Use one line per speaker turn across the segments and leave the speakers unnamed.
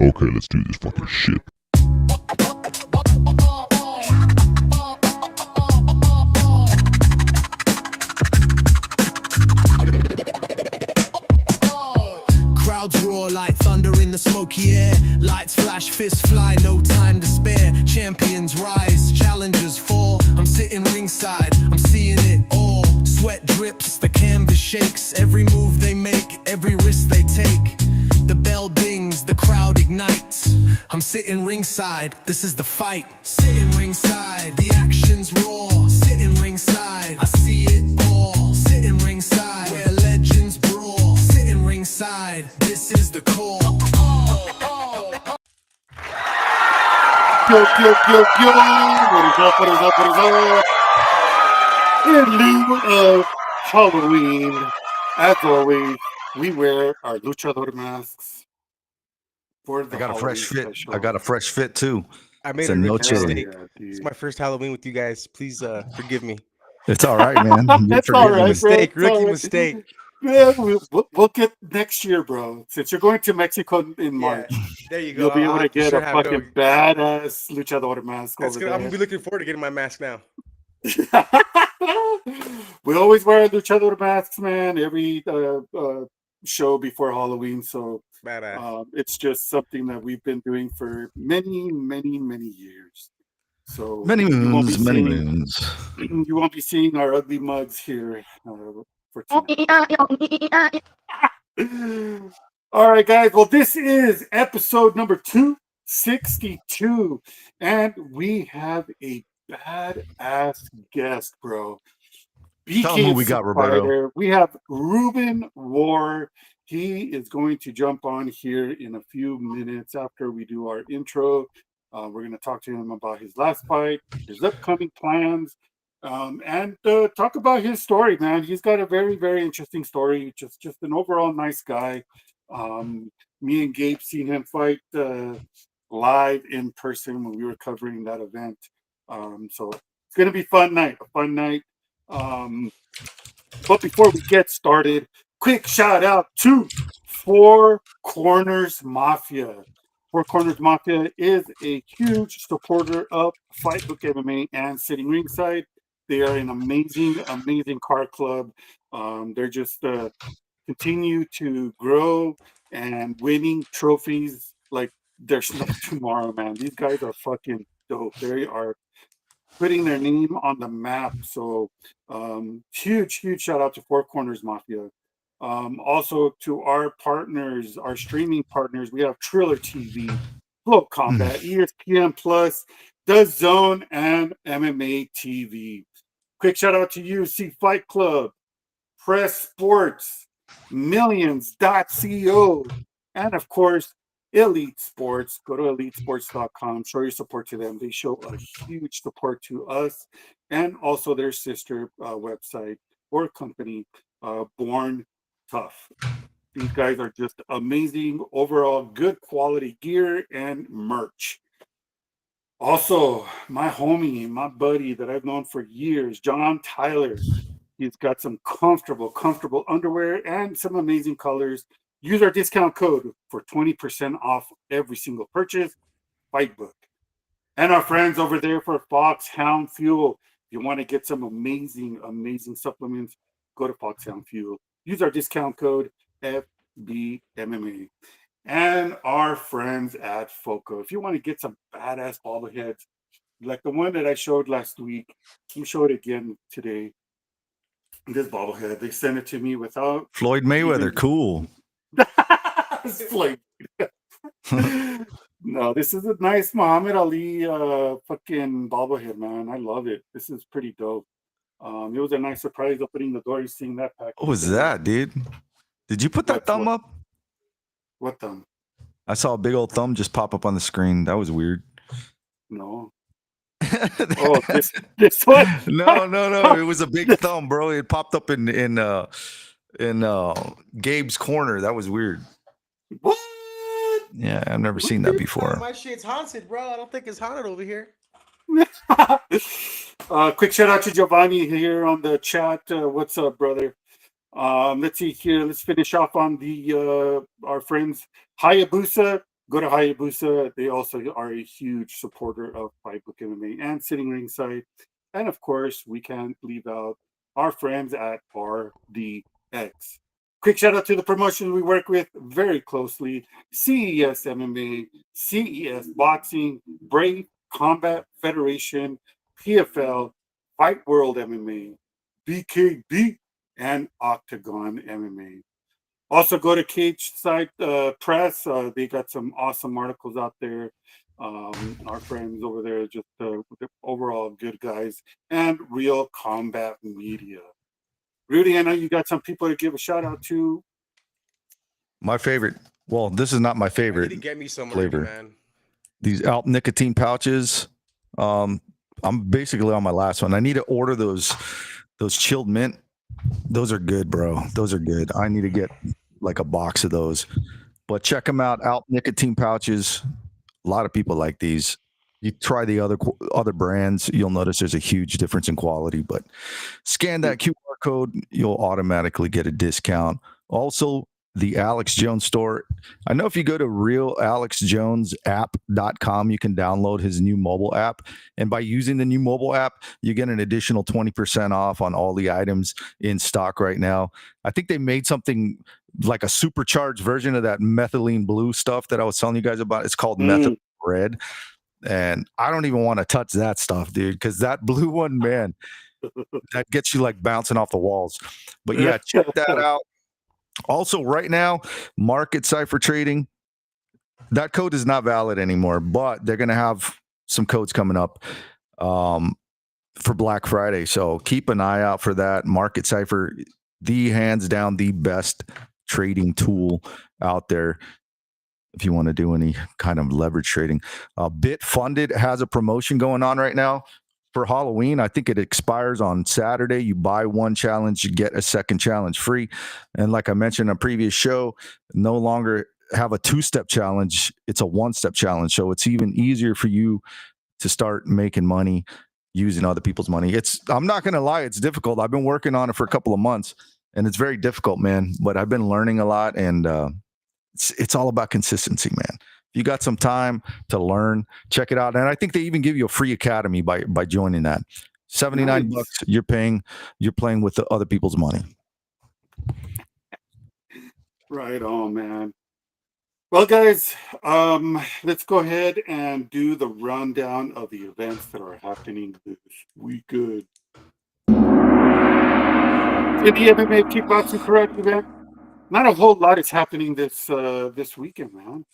Okay, let's do this fucking shit.
Crowds roar like thunder in the smoky air. Lights flash, fists fly, no time to spare. Champions rise, challengers fall. I'm sitting ringside, I'm seeing it all. Sweat drips, the canvas shakes. Every move they make, every risk they take. The bell dings, the crowd ignites. I'm sitting ringside, this is the fight. Sitting ringside, the action's raw. Sitting ringside, I see it all. Sitting ringside, where legends brawl. Sitting ringside, this is the call.
Yo, yo, yo, yo! What is up, what is up, what is up? In lieu of Halloween, as always, we wear our luchador masks for the
I got a
Halloween
fresh fit.
special.
I got a fresh fit too.
I made
It's
a
a
rookie
noche.
mistake.
Yeah,
It's
dude.
my first Halloween with you guys. Please forgive me.
It's all right, man. You're
That's all
forgiven.
right, bro.
Mistake,
It's all
rookie
right.
mistake.
Yeah, we'll get next year, bro. Since you're going to Mexico in March,
There you go.
you'll be able
I'll
to
have
get
sure
a
have it
fucking badass luchador mask
That's
over
good. I'm
there.
gonna be looking forward to getting my mask now.
We always wear luchador masks, man, every show before Halloween. So
Badass.
it's just something that we've been doing for many, many, many years. So
Many
you won't be
moons, many
seeing
moons.
you won't be seeing our ugly mugs here for tonight. All right, guys. Well, this is episode number 262, and we have a badass guest, bro.
Tell 'em who we
BKFC
got, Roberto.
fighter. We have Ruben Warr. He is going to jump on here in a few minutes after we do our intro. We're going to talk to him about his last fight, his upcoming plans, and talk about his story, man. He's got a very, very interesting story. Just an overall nice guy. Me and Gabe seen him fight live in person when we were covering that event. So it's going to be a fun night. But before we get started, quick shout out to Four Corners Mafia. Four Corners Mafia is a huge supporter of Fight Book MMA and Sitting Ringside. They are an amazing, amazing car club. They're just continue to grow and winning trophies like there's no tomorrow, man. These guys are fucking dope. They are putting their name on the map. So huge shout out to Four Corners Mafia. Also to our partners, our streaming partners, we have Triller TV, Flow Combat, ESPN Plus, The Zone, and MMA TV. Quick shout out to UFC Fight Club, Press Sports, Millions.co, and of course, Elite Sports. Go to elitesports.com. Show your support to them. They show a huge support to us and also their sister website or company, Born Tough. These guys are just amazing. Overall, good quality gear and merch. Also, my homie, my buddy that I've known for years, John Tyler. He's got some comfortable underwear and some amazing colors. Use our discount code for 20% off every single purchase, Fightbook. And our friends over there for Foxhound Fuel. If you want to get some amazing supplements, go to Foxhound Fuel. Use our discount code FBMMA. And our friends at FOCO. If you want to get some badass bobbleheads, like the one that I showed last week, I'm show it again today. This bobblehead, they sent it to me without
Floyd Mayweather, cool.
Floyd. No, this is a nice Muhammad Ali fucking bobblehead, man. I love it. This is pretty dope. It was a nice surprise opening the door. You seeing that pack?
What was that, dude? Did you put that thumb up?
What thumb?
I saw a big old thumb just pop up on the screen. That was weird.
No. Oh, this one?
No. It was a big thumb, bro. It popped up in Gabe's corner. That was weird.
What?
Yeah, I've never seen that before.
My shit's haunted, bro. I don't think it's haunted over here.
Quick shout out to Giovanni here on the chat. What's up, brother? Let's see here. Let's finish off on the our friends Hayabusa Go to Hayabusa. They also are a huge supporter of Fight Book MMA and Sitting Ringside. And of course, we can't leave out our friends at RDX. Quick shout out to the promotions we work with very closely: CES MMA, CES Boxing, Brave Combat Federation, PFL, Fight World MMA, BKB, and Octagon MMA. Also, go to Cage Side Press. They got some awesome articles out there. Our friends over there are just overall good guys, and Real Combat Media. Rudy, I know you got some people to give a shout out to.
My favorite. Well, this is not my
I need
favorite
to get me some
flavor.
already, man.
These Alp nicotine pouches. I'm basically on my last one. I need to order those chilled mint. Those are good, bro. Those are good. I need to get like a box of those. But check them out. Alp nicotine pouches. A lot of people like these. You try the other brands, you'll notice there's a huge difference in quality. But scan that QR code, you'll automatically get a discount. Also, the Alex Jones store. I know if you go to realalexjonesapp.com, you can download his new mobile app. And by using the new mobile app, you get an additional 20% off on all the items in stock right now. I think they made something like a supercharged version of that methylene blue stuff that I was telling you guys about. It's called methylene red. And I don't even want to touch that stuff, dude, because that blue one, man, that gets you like bouncing off the walls. But yeah, check that out. Also, right now, market cipher trading, that code is not valid anymore, but they're going to have some codes coming up for Black Friday. So keep an eye out for that. Market cipher, the hands down, the best trading tool out there if you want to do any kind of leverage trading. Bitfunded has a promotion going on right now for Halloween. I think it expires on Saturday. You buy one challenge, you get a second challenge free. And like I mentioned in a previous show, no longer have a two-step challenge. It's a one-step challenge. So it's even easier for you to start making money using other people's money. I'm not going to lie, it's difficult. I've been working on it for a couple of months and it's very difficult, man. But I've been learning a lot, and it's all about consistency, man. You got some time to learn, check it out. And I think they even give you a free academy by joining that. $79 bucks you're playing with the other people's money.
Right on, man. Well, guys, let's go ahead and do the rundown of the events that are happening this weekend. In the MMA Kickboxing Karate event, not a whole lot is happening this weekend, man.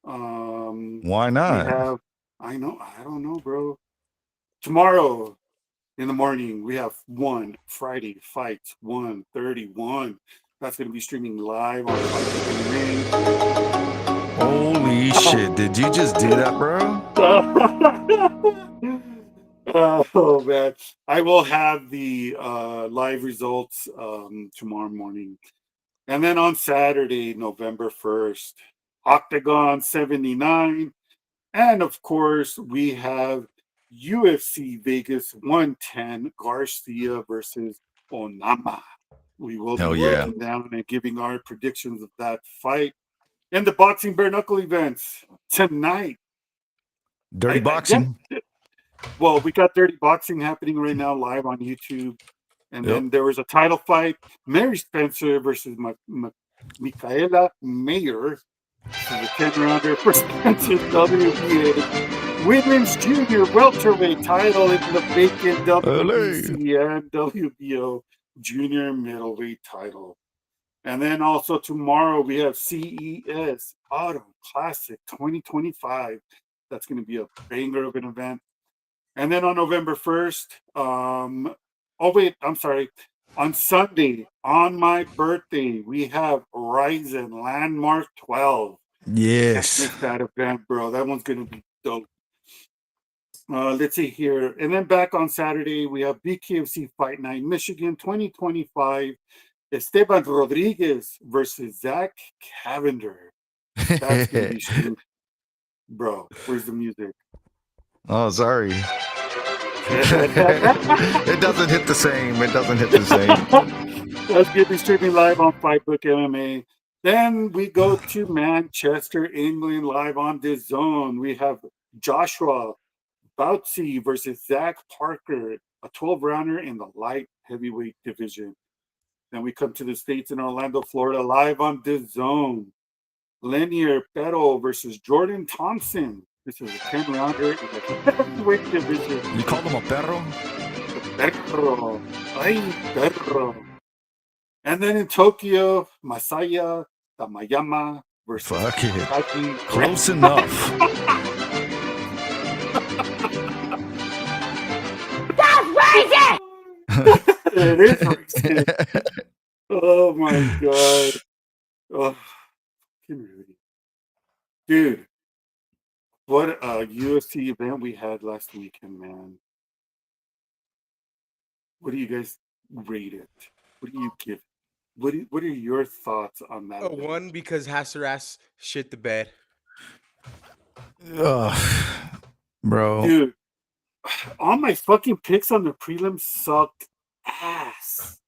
Why not?
I don't know, bro. Tomorrow in the morning, we have one Friday Fights 131. That's going to be streaming live on Fight.
Holy shit. Did you just do that, bro?
Oh, man. I will have the live results tomorrow morning. And then on Saturday, November 1st, Octagon 79. And of course, we have UFC Vegas 110, Garcia versus Onama. We will be breaking down and giving our predictions of that fight. And the boxing bare knuckle events tonight.
Dirty boxing.
Well, we got Dirty Boxing happening right now live on YouTube. And then there was a title fight, Mary Spencer versus Michaela Mayer. So the 10-rounder for Spencer's WBA Women's Junior Welterweight title in the vacant WBC and WBO Junior Middleweight title. And then also tomorrow we have CES Auto Classic 2025. That's going to be a banger of an event. And then on November 1st, on Sunday, on my birthday, we have Ryzen Landmark 12.
Yes.
Can't miss that event, bro. That one's going to be dope. Let's see here. And then back on Saturday, we have BKFC Fight Night, Michigan 2025. Esteban Rodriguez versus Zach Cavender. That's going to be stupid. Bro, where's the music?
Oh, sorry. It doesn't hit the same.
That's going to be streaming live on Fight Book MMA. Then we go to Manchester, England, live on the Zone. We have Joshua Boutsy versus Zach Parker, a 12-rounder in the light heavyweight division. Then we come to the States in Orlando, Florida, live on the Zone. Lenier Pero versus Jordan Thompson. This is a 10-rounder in the heavyweight division.
You call him a perro?
Perro. Ay, perro. And then in Tokyo, Masaya Tamayama versus
Fuck it.
Taki.
Close enough.
It is racist. Oh my god. Oh, Rudy. Dude, what a UFC event we had last weekend, man. What do you guys rate it? What do you give? What are your thoughts on that? event?
One, because Hassaras shit the bed.
Bro.
Dude, all my fucking picks on the prelims sucked ass.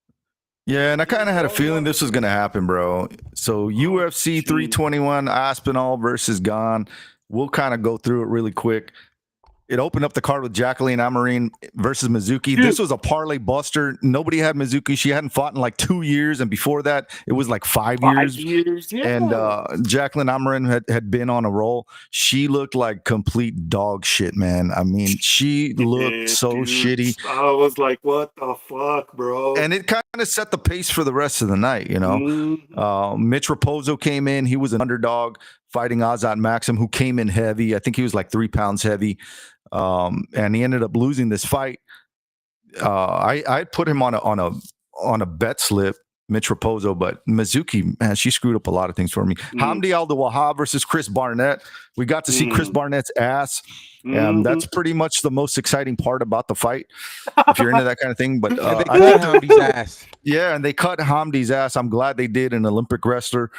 Yeah, and I kind of had a feeling this was going to happen, bro. So UFC 321 Aspinall versus Gone. We'll kind of go through it really quick. It opened up the card with Jacqueline Amarin versus Mizuki.
Dude.
This was a parlay buster. Nobody had Mizuki. She hadn't fought in like 2 years. And before that, it was like 5 years.
5 years, yeah.
And Jacqueline Amarin had been on a roll. She looked like complete dog shit, man. I mean, she looked so
dude.
shitty.
I was like, what the fuck, bro?
And it kind of set the pace for the rest of the night, you know.
Mhm.
Mitch Raposo came in. He was an underdog fighting Azat Maxim, who came in heavy. I think he was like 3 pounds heavy. And he ended up losing this fight. I put him on a bet slip, Mitch Raposo, but Mizuki, man, she screwed up a lot of things for me. Hamdi Al-Dawahab versus Chris Barnett. We got to see Chris Barnett's ass. And that's pretty much the most exciting part about the fight, if you're into that kind of thing. But
They cut Hamdi's ass.
yeah, and they cut Hamdi's ass. I'm glad they did. An Olympic wrestler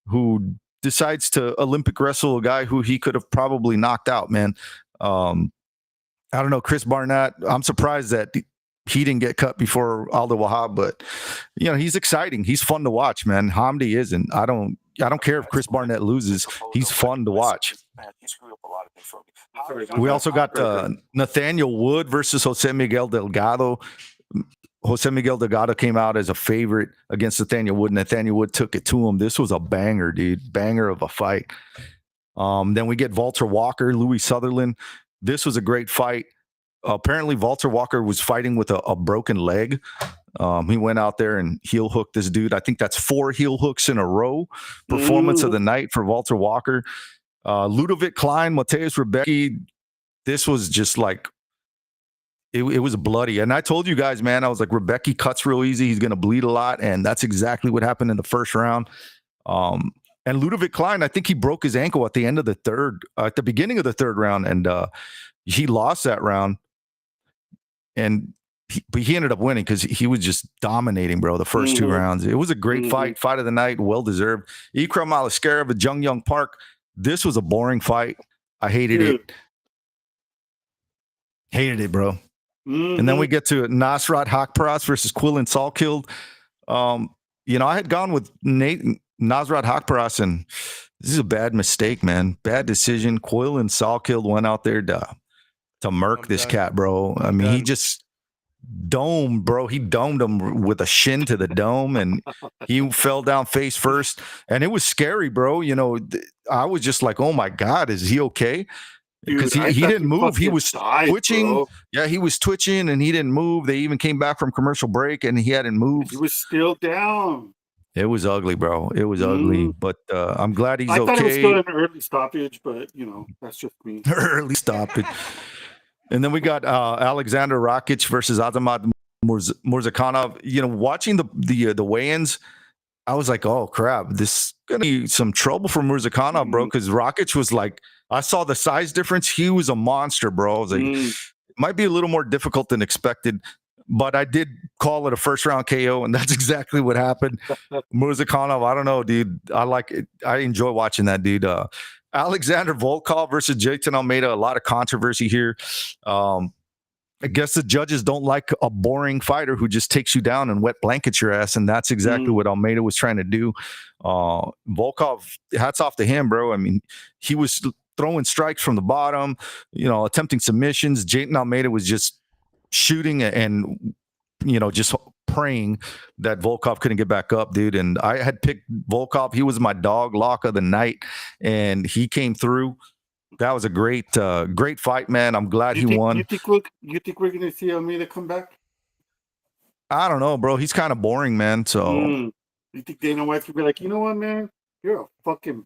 who decides to Olympic wrestle a guy who he could have probably knocked out, man. I don't know, Chris Barnett. I'm surprised that he didn't get cut before Aldo Wahab, but you know, he's exciting. He's fun to watch, man. Hamdi isn't. I don't care if Chris Barnett loses. He's fun to watch. We also got Nathaniel Wood versus Jose Miguel Delgado. Jose Miguel Delgado came out as a favorite against Nathaniel Wood. Nathaniel Wood took it to him. This was a banger, dude. Banger of a fight. Then we get Walter Walker, Louis Sutherland. This was a great fight. Apparently, Walter Walker was fighting with a broken leg. He went out there and heel hooked this dude. I think that's 4 heel hooks in a row. Performance of the night for Walter Walker. Ludovic Klein, Mateusz Rebecki. This was just like, it was bloody. And I told you guys, man, I was like, Rebecki cuts real easy. He's going to bleed a lot. And that's exactly what happened in the first round. And Ludovic Klein, I think he broke his ankle at the end of the at the beginning of the third round. And he lost that round. And he ended up winning because he was just dominating, bro, the first 2 rounds. It was a great fight of the night, well-deserved. Ikram Alaskara, Jung Young Park. This was a boring fight. I hated it. Hated it, bro. And then we get to Nasrat Hakparas versus Quillan Salkild. You know, I had gone with Nasrat Hakparas, and this is a bad mistake, man. Bad decision. Quillan Salkild went out there to murk this cat, bro. I mean, he just domed, bro. He domed him with a shin to the dome, and he fell down face first. And it was scary, bro. You know, I was just like, oh my God, is he okay? Because he didn't move. He was twitching. Bro. Yeah, he was twitching and he didn't move. They even came back from commercial break and he hadn't moved.
He was still down.
It was ugly, bro. It was ugly. But I'm glad he's okay.
I thought it was still an early stoppage, but you know, that's just me.
Early stoppage. And then we got Alexander Rakic versus Azamat Murzakanov. You know, watching the weigh-ins, I was like, oh crap, this is gonna be some trouble for Murzakanov, bro. Because Rakic was like, I saw the size difference. He was a monster, bro. I was like, it might be a little more difficult than expected. But I did call it a first-round KO, and that's exactly what happened. Murzakanov, I don't know, dude. I like it. I enjoy watching that dude. Alexander Volkov versus Jayton Almeida. A lot of controversy here. I guess the judges don't like a boring fighter who just takes you down and wet blankets your ass, and that's exactly what Almeida was trying to do. Volkov, hats off to him, bro. I mean, he was throwing strikes from the bottom, attempting submissions. Jayton Almeida was just shooting and just praying that Volkov couldn't get back up, dude. And I had picked Volkov. He was my dog lock of the night, and he came through. That was a great fight, man. I'm glad he won.
You think we're gonna see Almeida come back?
I don't know, bro. He's kind of boring, man. So
you think Dana White's gonna be like, you know what, man? You're a fucking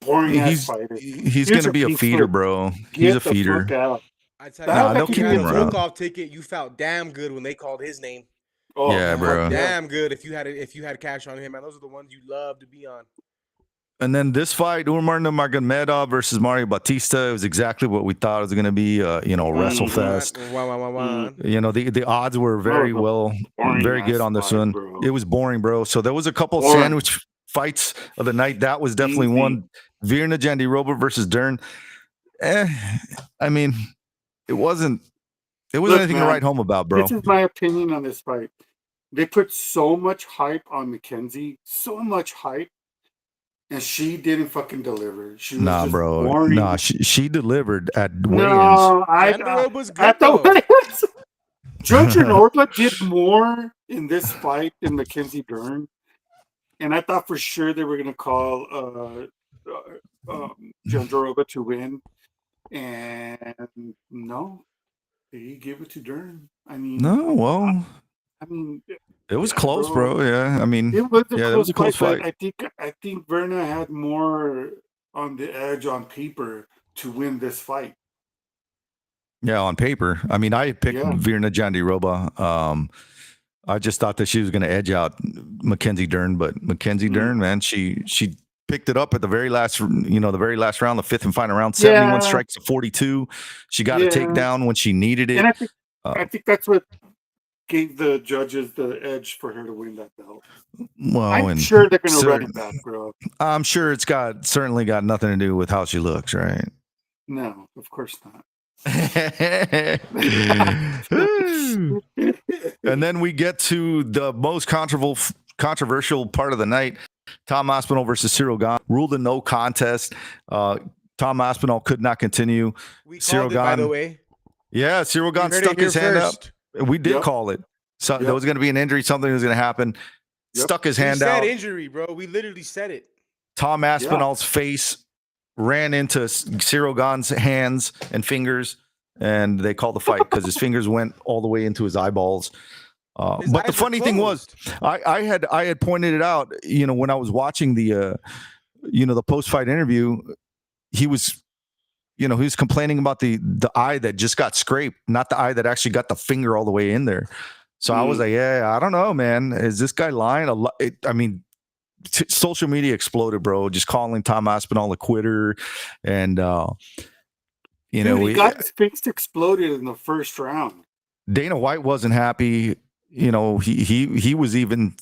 boring ass fighter.
He's gonna be a feeder, bro. He's a feeder.
I tell you,
they'll keep him around.
Volkov ticket, you felt damn good when they called his name.
Oh,
yeah, bro.
Damn good if you had cash on him, man. Those are the ones you love to be on.
And then this fight, Umar Nurmagomedov versus Mario Bautista, it was exactly what we thought it was going to be, wrestle fest. The odds were very good on this one. Bro. It was boring, bro. So there was a couple sandwich fights of the night. That was definitely one. Virna Jandiroba versus Dern. I mean, it wasn't anything to write home about, bro.
This is my opinion on this fight. They put so much hype on Mackenzie, so much hype. And she didn't fucking deliver. She was
bro.
Boring.
Nah, she delivered at weigh-ins.
No,
Jandiroba's good
at the weigh-ins. Jandiroba did more in this fight than Mackenzie Dern. And I thought for sure they were going to call Jandiroba to win. And no, they gave it to Dern. I mean,
it was close, bro. Yeah, I mean,
it was a close fight. I think Virna had more on the edge on paper to win this fight.
Yeah, on paper. I mean, I picked Virna Jandiroba. I just thought that she was going to edge out Mackenzie Dern, but Mackenzie Dern, man, she picked it up at the very last, the very last round, the fifth and final round, 71 strikes to 42. She got a takedown when she needed it.
And I think that's what gave the judges the edge for her to win that belt.
Well,
I'm sure they're going to run it back, bro.
I'm sure it's certainly got nothing to do with how she looks, right?
No, of course not.
And then we get to the most controversial part of the night. Tom Aspinall versus Cyril Gane, ruled a no contest. Tom Aspinall could not continue.
We called it, by the way.
Yeah, Cyril Gane stuck his hand up. We did call it. So there was going to be an injury. Something was going to happen. Stuck his hand out.
We said injury, bro. We literally said it.
Tom Aspinall's face ran into Cyril Gane's hands and fingers, and they called the fight because his fingers went all the way into his eyeballs. But the funny thing was, I had pointed it out. When I was watching the post-fight interview, he was complaining about the eye that just got scraped, not the eye that actually got the finger all the way in there. So I was like, I don't know, man. Is this guy lying? Social media exploded, bro. Just calling Tom Aspinall a quitter, and
he got his face exploded in the first round.
Dana White wasn't happy. He was even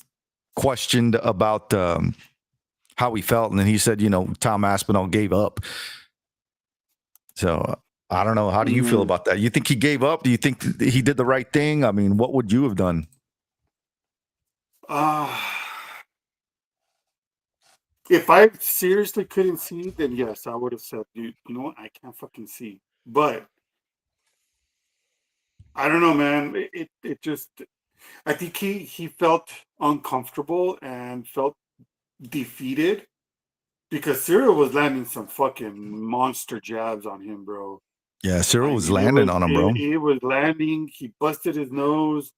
questioned about how he felt, and then he said, Tom Aspinall gave up. So I don't know. How do you feel about that? You think he gave up? Do you think he did the right thing? I mean, what would you have done?
If I seriously couldn't see, then yes, I would have said, dude, you know what? I can't fucking see. But I don't know, man. It just, I think he felt uncomfortable and felt defeated because Cyril was landing some fucking monster jabs on him, bro.
Yeah, Cyril was landing on him, bro.
He was landing. He busted his nose.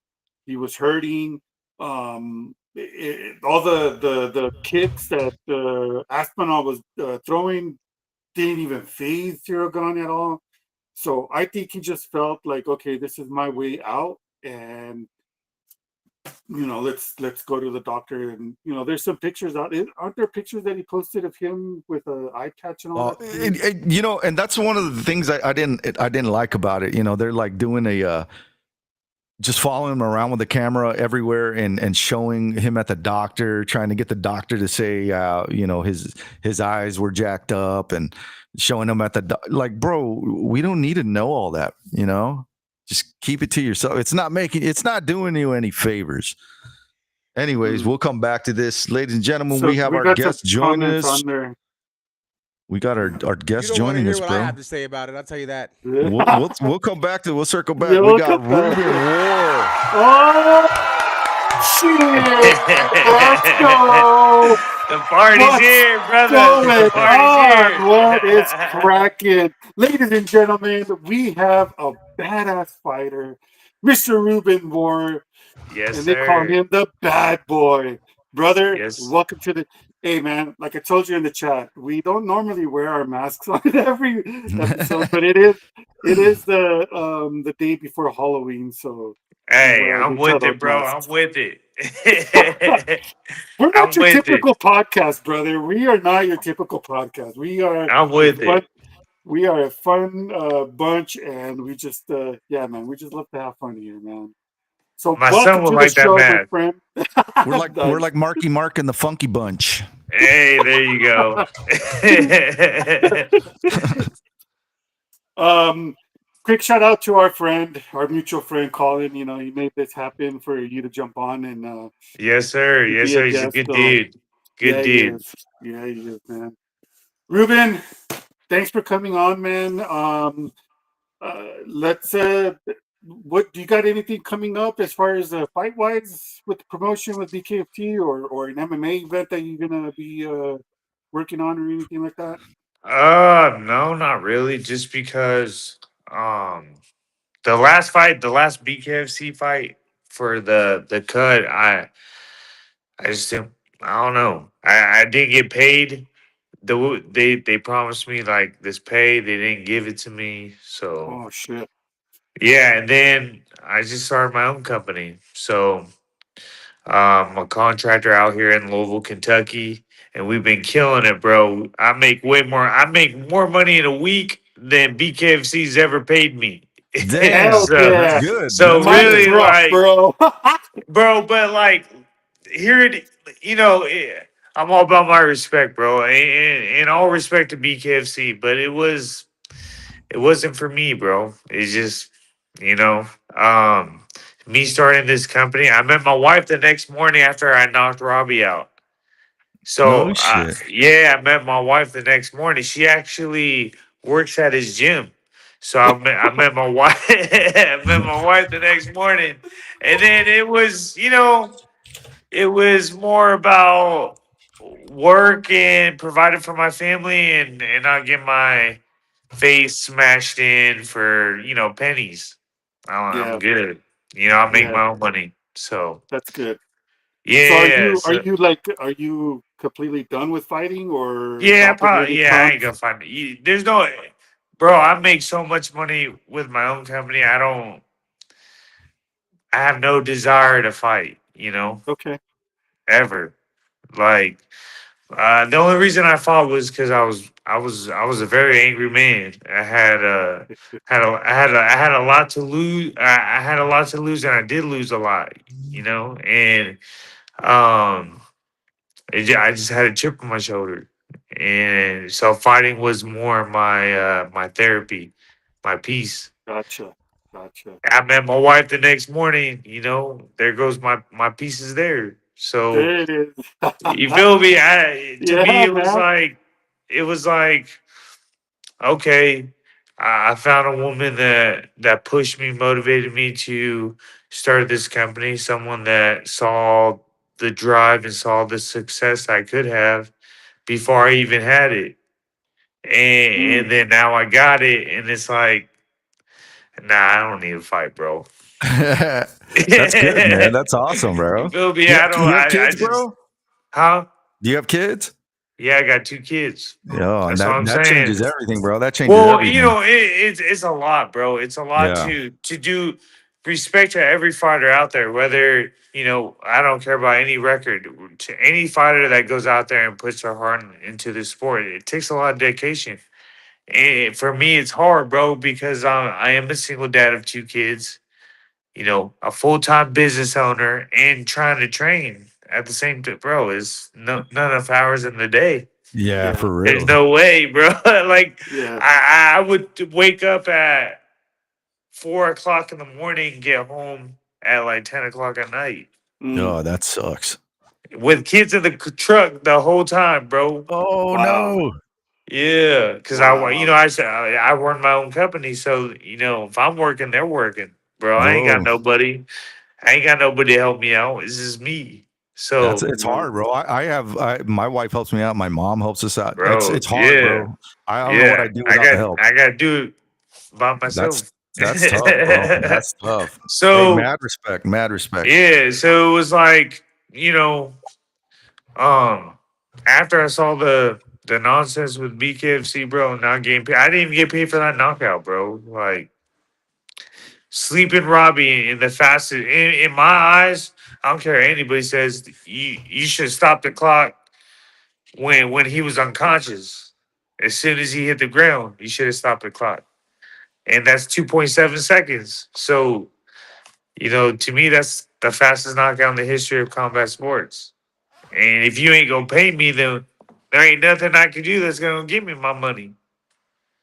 He was hurting. All the kicks that Aspinall was throwing didn't even phase Cyril Gane at all. So I think he just felt like, okay, this is my way out, and let's go to the doctor. And there's some pictures out. Aren't there pictures that he posted of him with an eye patch and all that?
And that's one of the things I didn't like about it. They're like doing just following him around with the camera everywhere and showing him at the doctor, trying to get the doctor to say, his eyes were jacked up, and showing him at the bro, we don't need to know all that, Just keep it to yourself. It's not doing you any favors. Anyways, we'll come back to this. Ladies and gentlemen,
So
we have our
got some
guest joining
comments
us.
on there.
We got our
You
guest
don't want to
joining
hear
us,
what I
bro.
have to say about it. I'll tell you that.
We'll come back to. We'll circle back.
Yeah,
We
we'll
got
come back.
Ruben Warr.
Oh, shit! Let's go!
The party's
What's
here, brother.
going
The party's
on? What is
here.
cracking? Ladies and gentlemen, we have a badass fighter, Mr. Ruben Warr,
Yes,
and they call
sir.
him the bad boy. Brother,
Yes.
welcome to the. Hey, man, like I told you in the chat, we don't normally wear our masks on every episode, but it is the day before Halloween, so
Hey, I'm
we cut
with
our
it, bro.
masks.
I'm with it.
We're not
I'm
your
with it.
typical podcast, brother. We are not your typical podcast. We are
I'm with
a fun,
it.
we are a fun bunch, and we just yeah, man, we just love to have fun here, man. So
My son
welcome
will
to the
like that
show, my
math.
friend.
We're like Marky Mark and the Funky Bunch.
Hey, there you go.
Quick shout out to our friend, our mutual friend Colin. You know, he made this happen for you to jump on and
Yes, sir. Yes,
be a
sir. He's a
guest.
good
So
dude.
yeah,
Good
he
dude.
is. Yeah, he is, man. Ruben, thanks for coming on, man. Let's what do you got anything coming up as far as fight wise with the promotion with BKFT or an MMA event that you're gonna be working on or anything like that?
No, not really. Just because the last fight, the last BKFC fight for the cut, I just didn't. I don't know. I didn't get paid. They promised me like this pay. They didn't give it to me. So
Oh shit.
yeah, and then I just started my own company. So I'm a contractor out here in Louisville, Kentucky, and we've been killing it, bro. I make way more. I make more money in a week than BKFC's ever paid me.
Damn,
Hell
so
that's
yeah.
good.
so
That's
Mic
good.
really
drop,
like
bro.
bro, but like here it, I'm all about my respect, bro. And all respect to BKFC, but it wasn't for me, bro. It's just, you know, me starting this company. I met my wife the next morning after I knocked Robbie out. So,
No shit.
yeah, I met my wife the next morning. She actually works at his gym. So I met my wife. I met my wife the next morning, and then it was, it was more about work and providing for my family, and not get my face smashed in for pennies. I'm
Yeah,
good. I make
yeah,
my own money. So
that's good. So
yeah,
are
so
you like are you completely done with fighting or
yeah,
opportunity
I ain't
comes?
gonna find it. There's no, bro. I make so much money with my own company. I have no desire to fight.
Okay.
Ever. Like the only reason I fought was because I was a very angry man. I had a lot to lose. I had a lot to lose, and I did lose a lot. And um, I just had a chip on my shoulder, and so fighting was more my therapy, my peace.
Gotcha. Gotcha.
I met my wife the next morning. There goes my pieces there. So
There it is.
you feel me? To me,
Yeah, man.
it was like, okay, I found a woman that pushed me, motivated me to start this company. Someone that saw the drive and saw the success I could have before I even had it, and
Mm.
then now I got it, and it's like, nah, I don't need to fight, bro.
That's good, man. That's awesome,
You
bro.
feel me?
You
I
have,
don't.
you have
I
kids,
just,
bro?
huh?
Do you have kids?
Yeah, I got 2 kids.
Yeah, and
That's what I'm
that
saying.
changes everything, bro. That changes
Well,
everything.
it's a lot, bro. It's a lot
Yeah.
to do. Respect to every fighter out there, whether I don't care about any record. To any fighter that goes out there and puts their heart into the sport, it takes a lot of dedication. And for me, it's hard, bro, because I am a single dad of 2 kids. A full time business owner and trying to train at the same time, bro. Is not enough hours in the day.
Yeah,
Yeah.
for
There's
real.
no way, bro. Like
Yeah.
I would wake up at 4 o'clock in the morning, get home at like 10 o'clock at night
Mm,
Oh, that sucks.
with kids in the truck the whole time, bro.
Oh
wow.
no.
Yeah, because
Wow.
I run my own company, so if I'm working, they're working, bro. I ain't got
Oh,
nobody. I ain't got nobody to help me out. It's just me. So,
it's hard, bro. My wife helps me out. My mom helps us out.
bro,
It's hard,
yeah,
bro. I don't know what
yeah.
I'd do without the help.
I got to do it by
That's
myself.
that's tough, bro. That's tough. Hey,
So
mad respect, mad respect.
yeah, so it was like um, after I saw the nonsense with BKFC, bro, not getting paid. I didn't even get paid for that knockout, bro. Like sleeping Robbie in the fastest in my eyes. I don't care what anybody says. You should stop the clock when he was unconscious. As soon as he hit the ground, you should have stopped the clock. And that's 2.7 seconds. So, to me, that's the fastest knockout in the history of combat sports. And if you ain't gonna pay me, then there ain't nothing I can do that's gonna give me my money.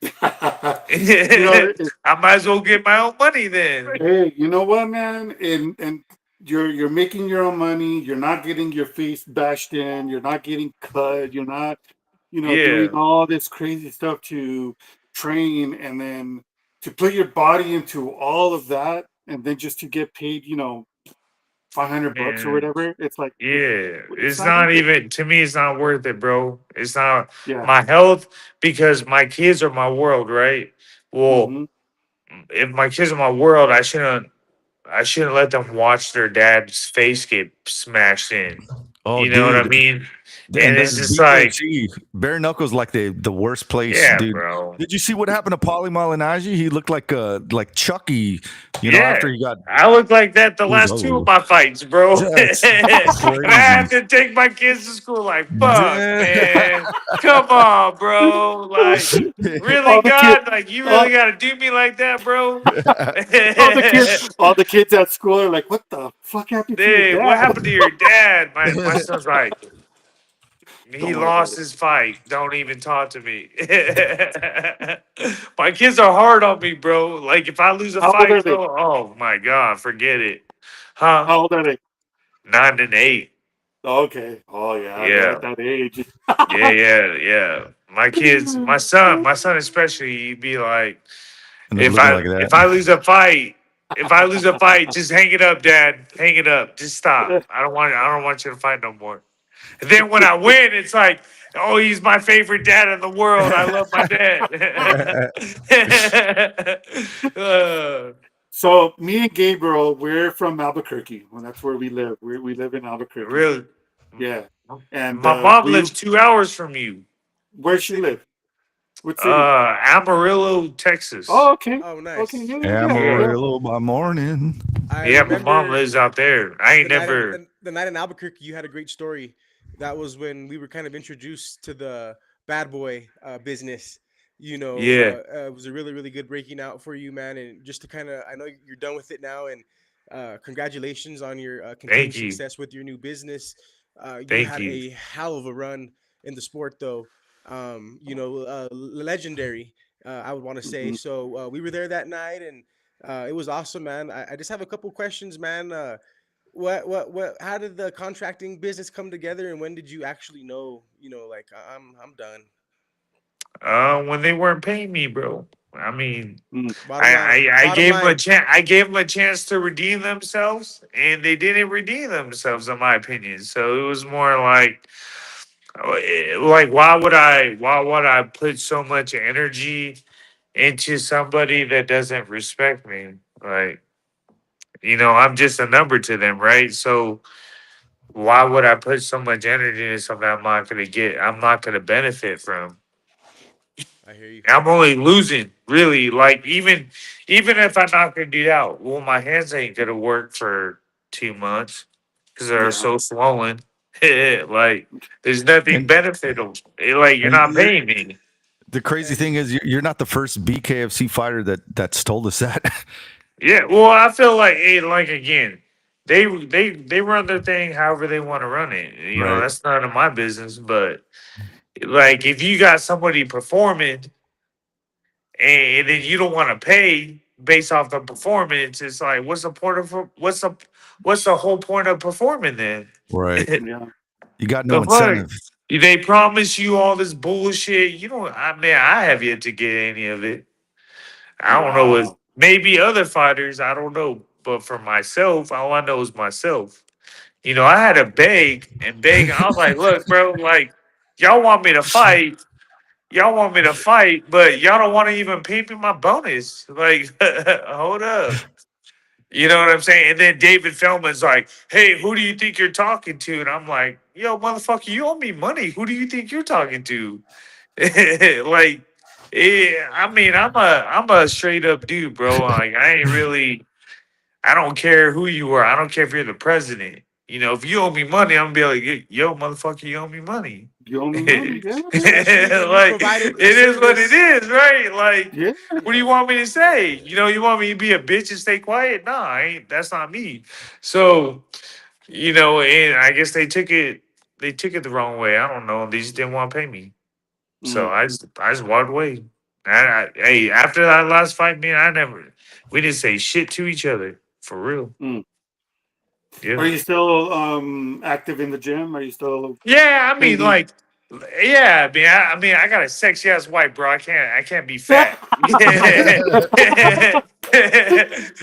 You know, it,
I might as well get my own money then.
hey, you know what, man? And you're making your own money. You're not getting your face bashed in. You're not getting cut. You're not, doing
Yeah,
all this crazy stuff to train and then to put your body into all of that and then just to get paid, $500 or
man.
whatever. It's like
Yeah,
it's
it's
not worth
not
it.
even to me. It's not worth it, bro. It's not
Yeah.
my health because my kids are my world, right? Well,
Mm-hmm.
if my kids are my world, I shouldn't let them watch their dad's face get smashed in.
Oh,
You know what I
dude.
mean? And
And
it's
then
just like,
BKFC, bare knuckles like the worst place,
yeah,
dude.
bro.
Did you see what happened to Paulie Malignaggi? He looked like Chucky,
Yeah.
after he got
I look like that the
it was
last two of
ugly.
my fights, bro.
That's
And I
crazy.
have to take my kids to school like, fuck,
Damn.
man. Come on, bro. Like, really,
All the kid,
God? Like, you
all,
really got to do me like that, bro?
all the kids at school are like, "What the fuck happened to your
Dude, what
dad?"
happened to your dad? My son's like, he
Don't worry about
lost
it.
his fight. Don't even talk to me. My kids are hard on me, bro. Like, if I lose a
How old are
fight,
they?
bro, oh my God, forget it. Huh?
How old are they?
9 and 8.
Okay. Oh yeah, they're
Yeah.
at that age.
Yeah. My kids, my son especially, he'd be like,
And they're
if
looking
I
like that.
if I lose a fight, just hang it up, Dad. Hang it up. Just stop. I don't want you to fight no more. And then when I win, it's like, oh, he's my favorite dad in the world. I love my dad. Uh,
So me and Gabriel, we're from Albuquerque. Well, that's where we live. We live in Albuquerque.
really,
Yeah. And
my mom
we
lives 2 hours from you.
where she live? What city?
Amarillo, Texas.
Oh, okay.
Oh,
Okay.
nice.
Yeah.
Amarillo by morning.
I
Yeah, my mom
remember
lives out there. I
the
ain't
night in,
never.
the night in Albuquerque. You had a great story. That was when we were kind of introduced to the bad boy business.
Yeah,
It was a really, really good breaking out for you, man. And just to kind of, I know you're done with it now, and congratulations on your continued
thank you,
success with your new business. You
thank
had
you,
a hell of a run in the sport, though. Legendary, I would want to say.
Mhm.
So we were there that night, and it was awesome, man. I just have a couple questions, man. What? How did the contracting business come together, and when did you actually know? Like I'm done.
when they weren't paying me, bro. I mean,
Mm.
Bottom line.
I
Bottom
gave them a
line.
chance. I gave them a chance to redeem themselves, and they didn't redeem themselves, in my opinion. So it was more like why would I put so much energy into somebody that doesn't respect me? Like, I'm just a number to them, right? So why would I put so much energy into something I'm not gonna benefit from?
I hear you.
I'm only losing, really. Like, even if I knock a dude out, well, my hands ain't gonna work for 2 months because they're
Yeah.
so swollen. Like, there's nothing
And,
beneficial. Like, you're
and
not paying me.
the crazy
And
thing is, you're not the first BKFC fighter that's told us that.
Yeah, well, I feel like, like again, they run their thing however they want to run it.
Right.
That's none of my business. But if you got somebody performing and then you don't want to pay based off the performance, it's like, what's the point of what's the whole point of performing then?
Right.
Yeah.
You got no
The fuck?
incentive.
They promise you all this bullshit. You know, I mean, I have yet to get any of it. I don't know what
Wow.
maybe other fighters, I don't know. But for myself, all I know is myself. You know, I had to beg and beg. I was like, look, bro, like, y'all want me to fight. Y'all want me to fight, but y'all don't want to even pay me my bonus. Like, hold up. You know what I'm saying? And then David Feldman's like, hey, who do you think you're talking to? And I'm like, yo, motherfucker, you owe me money. Who do you think you're talking to? Like, I mean, I'm a straight up dude, bro. Like, I don't care who you are. I don't care if you're the president. You know, if you owe me money, I'm gonna be like, yo, motherfucker, you owe me money.
You owe me money. Yeah.
Especially when you
Like,
provided
it
a
is what it
service.
is, right? Like,
Yeah.
what do you want me to say? You know, you want me to be a bitch and stay quiet? Nah, I ain't. That's not me. So, you know, and I guess they took it the wrong way. I don't know. They just didn't want to pay me. So
Mm.
I just walked away. Hey, after that last fight, man, we didn't say shit to each other for real.
Mm.
Yeah,
Are you still active in the gym? Are you still
yeah. I mean,
training?
like, yeah. I mean, I got a sexy ass wife, bro. I can't be fat. like,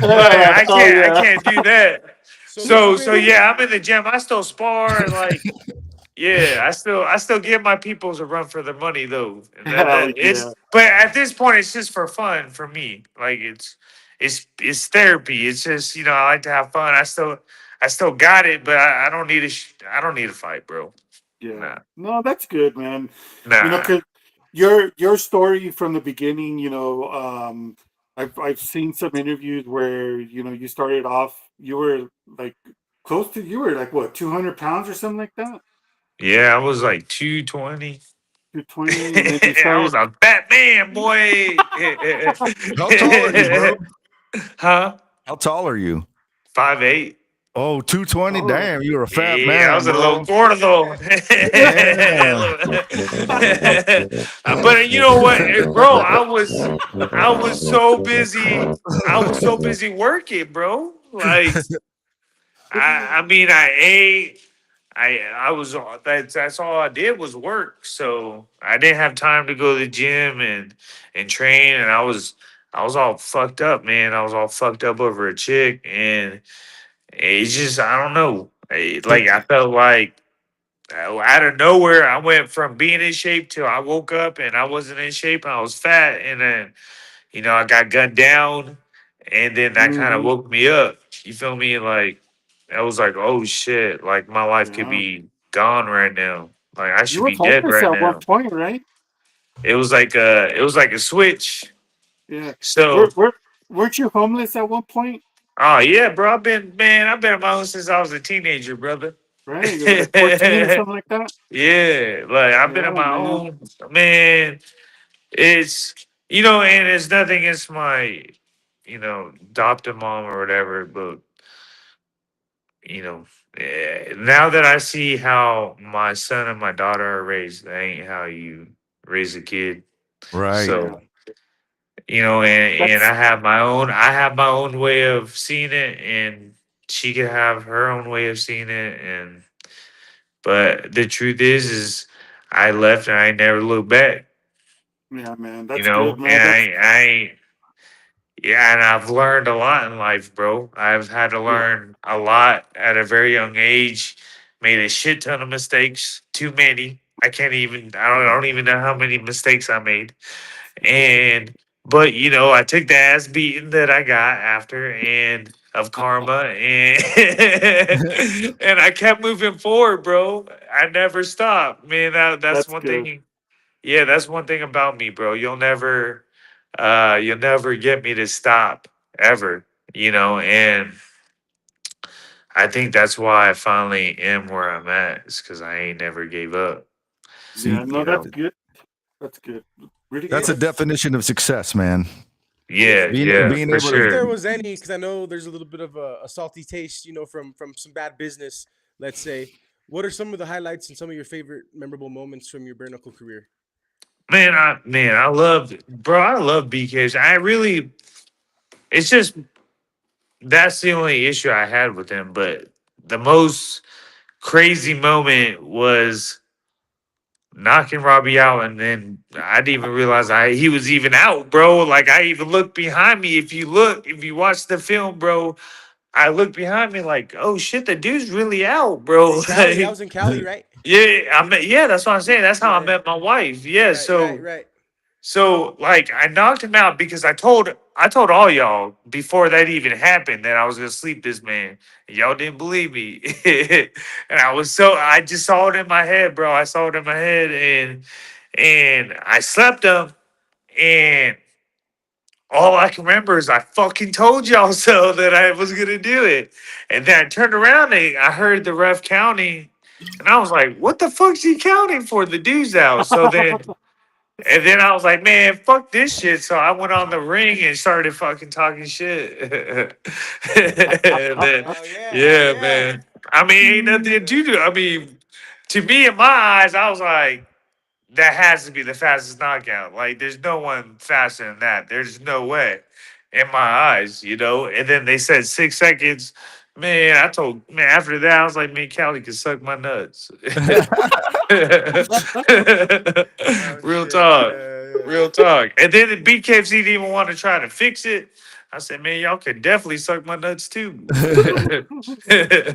Oh
I
yeah.
can't do that.
So
So
Ruben,
yeah, I'm in the gym. I still spar, like. Yeah, I still give my peoples a run for their money though.
Hell yeah.
But at this point it's just for fun for me. Like it's therapy. It's just, you know, I like to have fun. I still got it, but I don't need I don't need a fight, bro.
Yeah.
Nah.
No, that's good, man. You know,
Nah.
'cause your story from the beginning, you know, I've seen some interviews where, you know, you started off, you were like you were like what, 200 pounds or something like that?
Yeah, I was like 220.
220, and then you
I was
started
a Batman boy.
How tall are you, bro?
Huh?
How tall are you?
5'8".
Oh, 220.
oh.
Damn, you're a fat
Yeah, I
man,
was a little
bro.
gordo.
Damn.
But you know what, bro? I was so busy. I was so busy working, bro. Like I mean, I ate. I was that's all I did was work. So I didn't have time to go to the gym and train. And I was all fucked up, man. I was all fucked up over a chick, and it's just I don't know.
So,
Like I felt like out of nowhere, I went from being in shape till I woke up and I wasn't in shape and I was fat. And then, you know, I got gunned down and then that kind of
Hmm.
woke me up. You feel me? Like, I was like, oh shit, like my life could
Yeah.
be gone right now. Like, I
You
should
were
be dead
homeless
right
at one
now.
point, right?
It was like a switch.
Yeah.
So,
Weren't you homeless at one point?
oh yeah, bro, I've been on my own since I was a teenager, brother.
Right? You're like 14 or something like that?
Yeah, like I've been on
Yeah,
my
man.
own, man. It's you know, and it's nothing against my, you know, adopted mom or whatever, but you know, now that I see how my son and my daughter are raised, that ain't how you raise a kid.
right.
Yeah.
So you know, and
That's
I have my own way of seeing it, and she can have her own way of seeing it, and but the truth is I left and I never looked back.
yeah, man.
You
That's good,
know,
man.
and
That's
yeah, and I've learned a lot in life, bro. I've had to
yeah.
learn a lot at a very young age. Made a shit ton of mistakes, too many. I don't even know how many mistakes I made. And but you know, I took the ass beating that I got after and of karma and and I kept moving forward, bro. I never stopped. Man, that's
That's
one
good.
thing. Yeah, that's one thing about me, bro. You'll never get me to stop ever, you know, and I think that's why I finally am where I'm at, is because I ain't never gave up,
See,
Yeah, no,
you
that's
know.
good. That's good. Really
that's
good.
a
if
definition of success, man.
Yeah,
if
yeah,
Being
for
able to
if there
sure.
was any, because I know there's a little bit of a salty taste, you know, from some bad business, let's say. What are some of the highlights and some of your favorite memorable moments from your bare knuckle career?
Man, I love BKs. it's just that's the only issue I had with him. But the most crazy moment was knocking Robbie out, and then I didn't even realize he was even out, bro. Like I even looked behind me. If you watch the film, bro, I looked behind me like, oh shit, the dude's really out, bro.
In Cali, that was in Cali, right?
Yeah, that's what I'm saying. That's how I
Yeah.
met my wife. Yeah,
Right.
so like I knocked him out because I told all y'all before that even happened that I was gonna sleep this man. Y'all didn't believe me. And I just saw it in my head, bro. I saw it in my head and I slept him and all I can remember is I fucking told y'all so that I was gonna do it. And then I turned around and I heard the ref counting and I was like, what the fuck's he counting for? The dude's out. And then I was like, man, fuck this shit. So I went on the ring and started fucking talking shit. And then,
Oh yeah, oh
yeah,
yeah.
man. I mean, ain't nothing to do. I mean, to me, in my eyes, I was like, that has to be the fastest knockout. Like, there's no one faster than that. There's no way in my eyes, you know? And then they said 6 seconds. Man, after that, I was like, man, Callie can suck my nuts.
Oh
Real
shit.
talk.
Yeah.
Real talk. And then the BKFC didn't even want to try to fix it. I said, man, y'all can definitely suck my nuts too.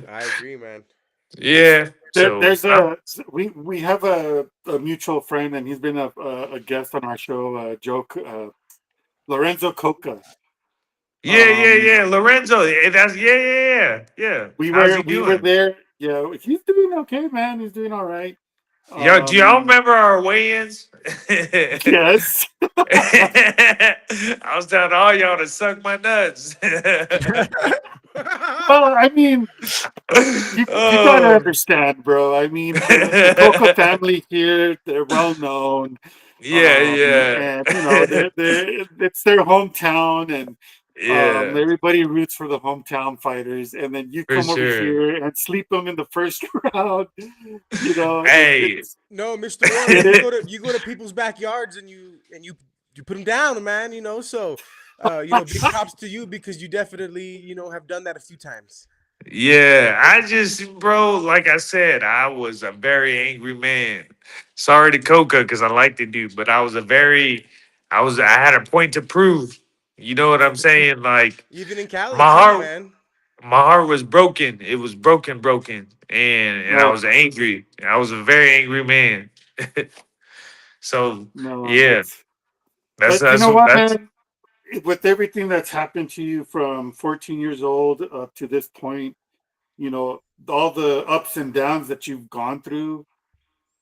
I agree, man.
Yeah. So
There's we have a mutual friend, and he's been a guest on our show, Lorenzo Coca. Um,
yeah. Lorenzo. Yeah. How's he
we were
doing?
there. Yeah, he's doing okay, man. He's doing all right.
Yo, do y'all
Um,
remember our weigh-ins?
yes.
I was telling all y'all to suck my nuts.
Well, I mean, you gotta
Oh.
understand, bro. I mean, the Coca family here, they're well known.
Yeah.
And it's their hometown, and
Yeah,
everybody roots for the hometown fighters. And then you
for
come over
sure.
here and sleep them in the first round.
Hey,
No, Mr. Warr, you go to people's backyards and you put them down, man. So big props to you because you definitely have done that a few times.
yeah, bro, like I said, I was a very angry man. Sorry to Coca because I like the dude, but I had a point to prove. You know what I'm saying? Like,
Even in Cali
my
too,
heart,
man.
my heart was broken. It was broken, and I
no,
was angry. I was a very angry man. So
no,
yeah,
but you know what,
that's
man? With everything that's happened to you from 14 years old up to this point, all the ups and downs that you've gone through,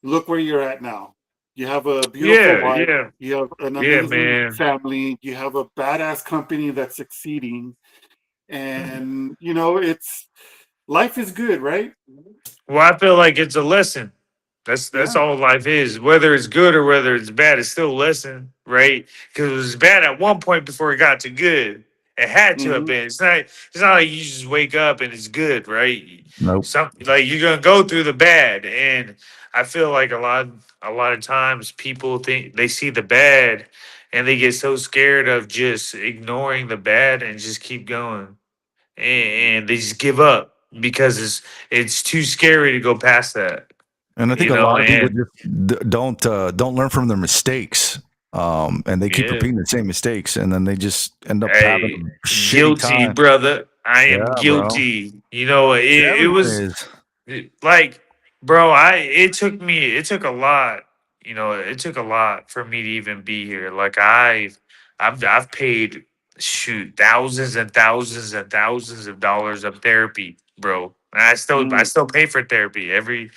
look where you're at now. You have a beautiful
yeah,
wife,
yeah,
you have an
yeah,
amazing
man.
family, you have a badass company that's succeeding, and it's life is good, right?
Well, I feel like it's a lesson. That's
Yeah.
all life is. Whether it's good or whether it's bad, it's still a lesson, right? Because it was bad at one point before it got to good. It had to have
Hmm.
been. It's not like you just wake up and it's good, right?
Nope.
Something like you're gonna go through the bad, and I feel like a lot of times people think they see the bad, and they get so scared of just ignoring the bad and just keep going, and they just give up because it's too scary to go past that,
And I think
you
a
know.
lot of people
And
just don't learn from their mistakes, and they keep
yeah,
repeating the same mistakes, and then they just end up having
hey,
a shitty
guilty,
time.
brother. I am
Yeah, bro.
guilty. You know, it
Everyone
was
is.
like, bro, it took a lot. You know, it took a lot for me to even be here. Like I've paid shoot thousands and thousands and thousands of dollars of therapy, bro. And I
Mm.
still pay for therapy every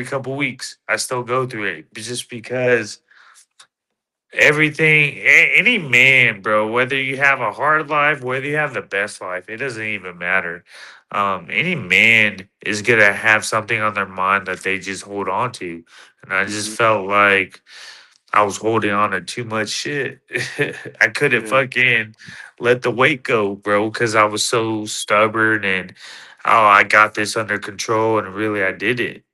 couple weeks. I still go through it just because any man, bro, whether you have a hard life, whether you have the best life, it doesn't even matter. Any man is gonna have something on their mind that they just hold on to. And I just
Hmm.
felt like I was holding on to too much shit. I couldn't
Yeah.
fucking let the weight go, bro, because I was so stubborn and oh, I got this under control, and really I didn't,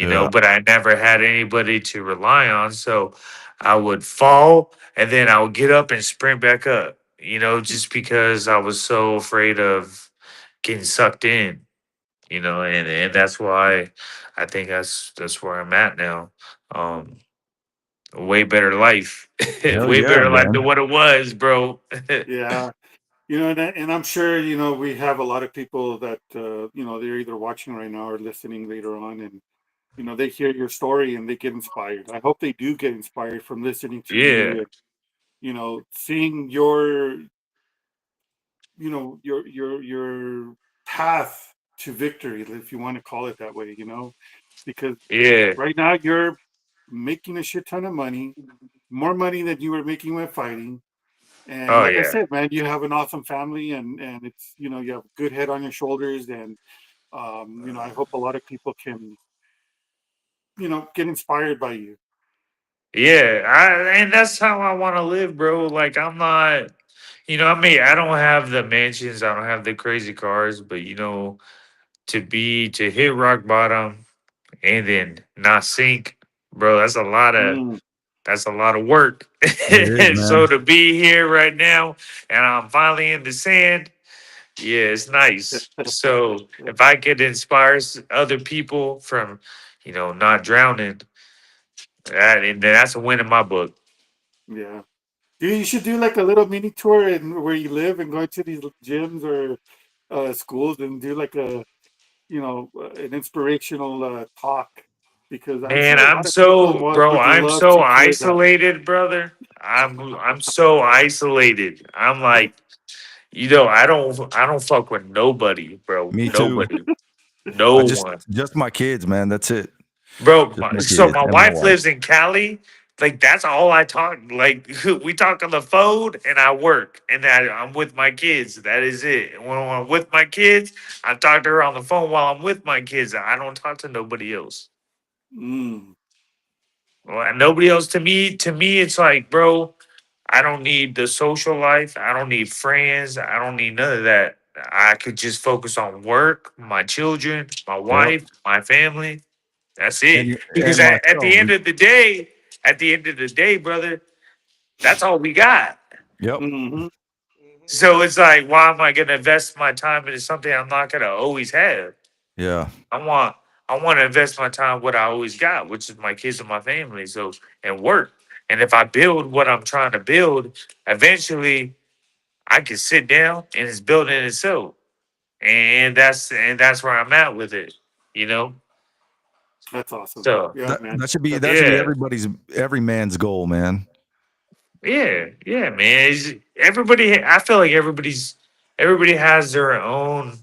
Yeah.
but I never had anybody to rely on. So I would fall and then I would get up and sprint back up. just because I was so afraid of getting sucked in, and that's why I think that's where I'm at now. Um, a way better life,
Hell
way
yeah,
better life than
man.
what it was, bro.
Yeah. And I'm sure, we have a lot of people that, they're either watching right now or listening later on. And, they hear your story and they get inspired. I hope they do get inspired from listening to
Yeah.
you and, seeing your path to victory, if you want to call it that way, because
Yeah.
right now you're making a shit ton of money, more money than you were making when fighting. And
Oh
like I
yeah.
said, man, you have an awesome family, and it's, you have a good head on your shoulders. And I hope a lot of people can, get inspired by you.
Yeah. And that's how I want to live, bro. Like I'm not, I don't have the mansions, I don't have the crazy cars, but to hit rock bottom and then not sink, bro,
Mm.
that's a lot of work.
It is,
And so
man.
to be here right now and I'm finally in the sand, yeah, it's nice. So if I could inspire other people from, not drowning, and that's a win in my book.
Yeah. You should do like a little mini tour in where you live and go to these gyms or schools and do like an inspirational talk, because I'm
Man,
sure a lot of people would
I'm
love
so
to hear that.
isolated, brother. I'm so isolated. I'm like, I don't fuck with nobody, bro.
Me too.
Nobody. No
I just
one.
just my kids, man. That's it.
Bro,
Just my
so
kids
my
and my
wife
wife.
lives in Cali. Like that's all I talk. Like we talk on the phone, and I work, and I'm with my kids. That is it. And when I'm with my kids, I talk to her on the phone while I'm with my kids. I don't talk to nobody else.
Mm.
Well, and nobody else to me, it's like, bro, I don't need the social life. I don't need friends. I don't need none of that. I could just focus on work, my children, my
Yep.
wife, my family. That's it. Because
And
at
myself.
the end of the day, brother, that's all we got.
Yep.
Hmm.
So it's like, why am I going to invest my time into something I'm not going to always have?
Yeah.
I want I want to invest my time what I always got, which is my kids and my family. So and work. And if I build what I'm trying to build, eventually I can sit down and it's building itself. And that's where I'm at with it. You know?
That's awesome.
So
Yeah,
That
man.
that should be
yeah.
every man's goal, man.
Yeah, man. I feel like everybody has their own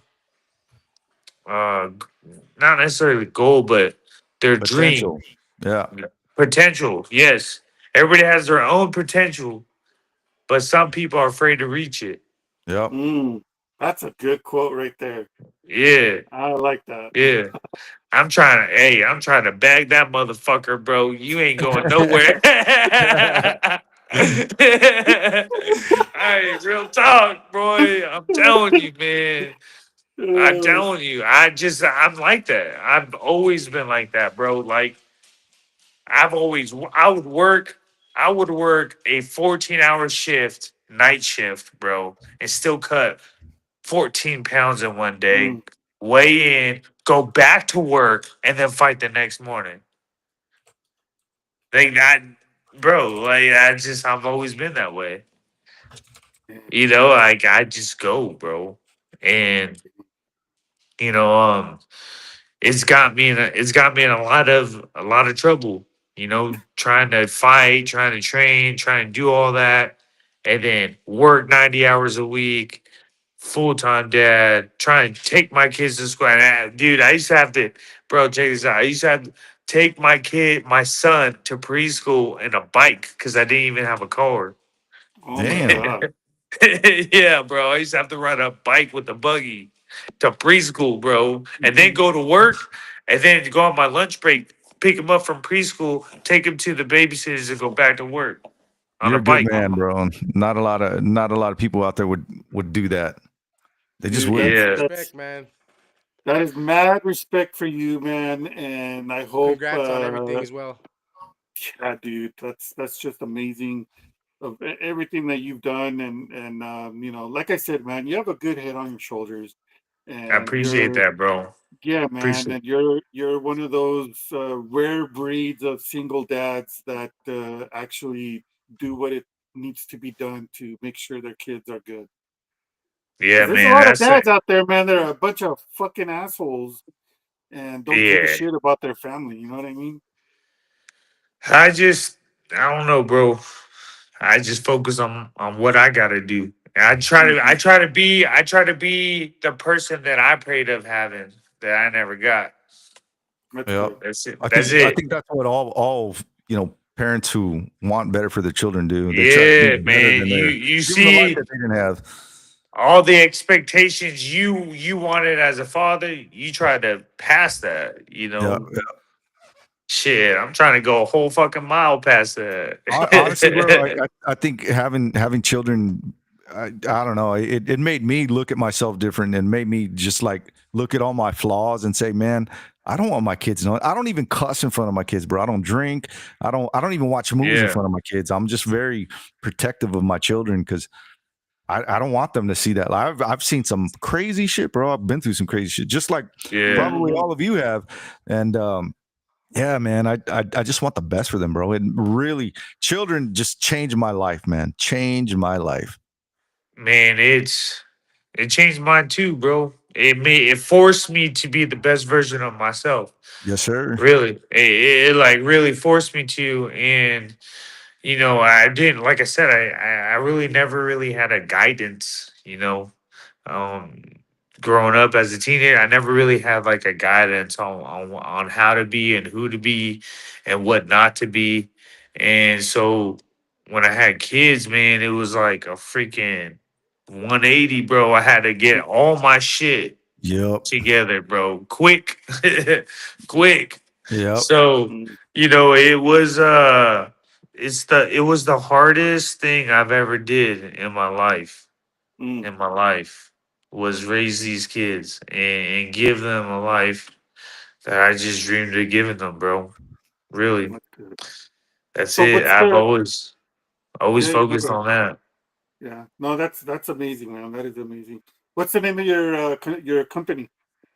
not necessarily goal, but their dream.
Potential. Yeah.
Potential, yes. Everybody has their own potential, but some people are afraid to reach it.
Yep.
Mm. That's a good quote right there.
Yeah,
I like that.
yeah. I'm trying to bag that motherfucker, bro. You ain't going nowhere. Hey, real talk, boy. I'm telling you, man. I'm
Uh,
telling you. I'm like that. I've always been like that, bro. Like I would work a 14-hour shift, night shift, bro, and still cut 14 pounds in one day,
mm.
weigh in, go back to work, and then fight the next morning. Like that, bro, I've always been that way. Like I just go, bro. And, you know, it's got me in a lot of trouble, trying to fight, trying to train, trying to do all that, and then work 90 hours a week, full-time dad, trying to take my kids to school. And dude, I used to have to, bro, check this out. I used to have to take my son to preschool in a bike because I didn't even have a car.
Oh my
Damn.
God.
Yeah, bro. I used to have to ride a bike with a buggy to preschool, bro, and then go to work, and then go on my lunch break, pick him up from preschool, take him to the babysitters, and go back to work on
You're
a
a good
bike.
man, bro. Not a lot of people out there would do that. They just
Dude,
wouldn't.
Yeah,
Respect, man.
that is mad respect for you, man. And I hope,
Congrats on everything as well.
yeah, dude, that's just amazing. everything that you've done, and like I said, man, you have a good head on your shoulders,
I
and
appreciate
you're
that, bro.
yeah, man,
Appreciate.
and you're one of those rare breeds of single dads that actually do what it needs to be done to make sure their kids are good.
Yeah,
Because there's a
man.
lot of
That's
dads
it.
out there, man, that are a bunch of fucking assholes and don't give a
Yeah.
shit about their family. You know what I mean?
I just, I don't know, bro. I just focus on what I gotta do. And
Hmm.
I try to be the person that I prayed of having that I never got.
That's
Yeah.
good.
That's it.
I
That's
think I
it.
think that's what all parents who want better for their children do. They try to be
Yeah,
better
man.
than
You
their
you
give them the life
see
that they didn't have.
all the expectations you wanted as a father, you try to pass that, you
Yeah.
know. Shit, I'm trying to go a whole fucking mile past
Honestly, bro,
that.
I think having children, I don't know, it made me look at myself different and made me just like look at all my flaws and say, man, I don't want my kids knowing. I don't even cuss in front of my kids, bro. I don't drink. I don't even watch movies in
Yeah.
front of my kids. I'm just very protective of my children because I don't want them to see that. I've seen some crazy shit, bro. I've been through some crazy shit, just like
Yeah.
probably
Hmm.
all of you have. And yeah, man, I just want the best for them, bro. And really, children just changed my life, man. Changed my life.
Man, it changed mine too, bro. It forced me to be the best version of myself.
Yes, sir.
Really. It like really forced me to. And I didn't, like I said, I really never really had a guidance, um growing up as a teenager. I never really had like a guidance on how to be and who to be and what not to be. And so when I had kids, man, it was like a freaking 180, bro. I had to get all my shit
Yep.
together, bro, quick. Quick.
Yep.
So
Hmm.
it was the hardest thing I've ever did in my life.
Hmm.
In my life was raise these kids and give them a life that I just dreamed of giving them, bro. Really.
That's good.
That's
So
it.
what's
I've
the
always
yeah, no,
focused
go ahead.
on that.
Yeah, no, that's amazing, man. That is amazing. What's the name of your company?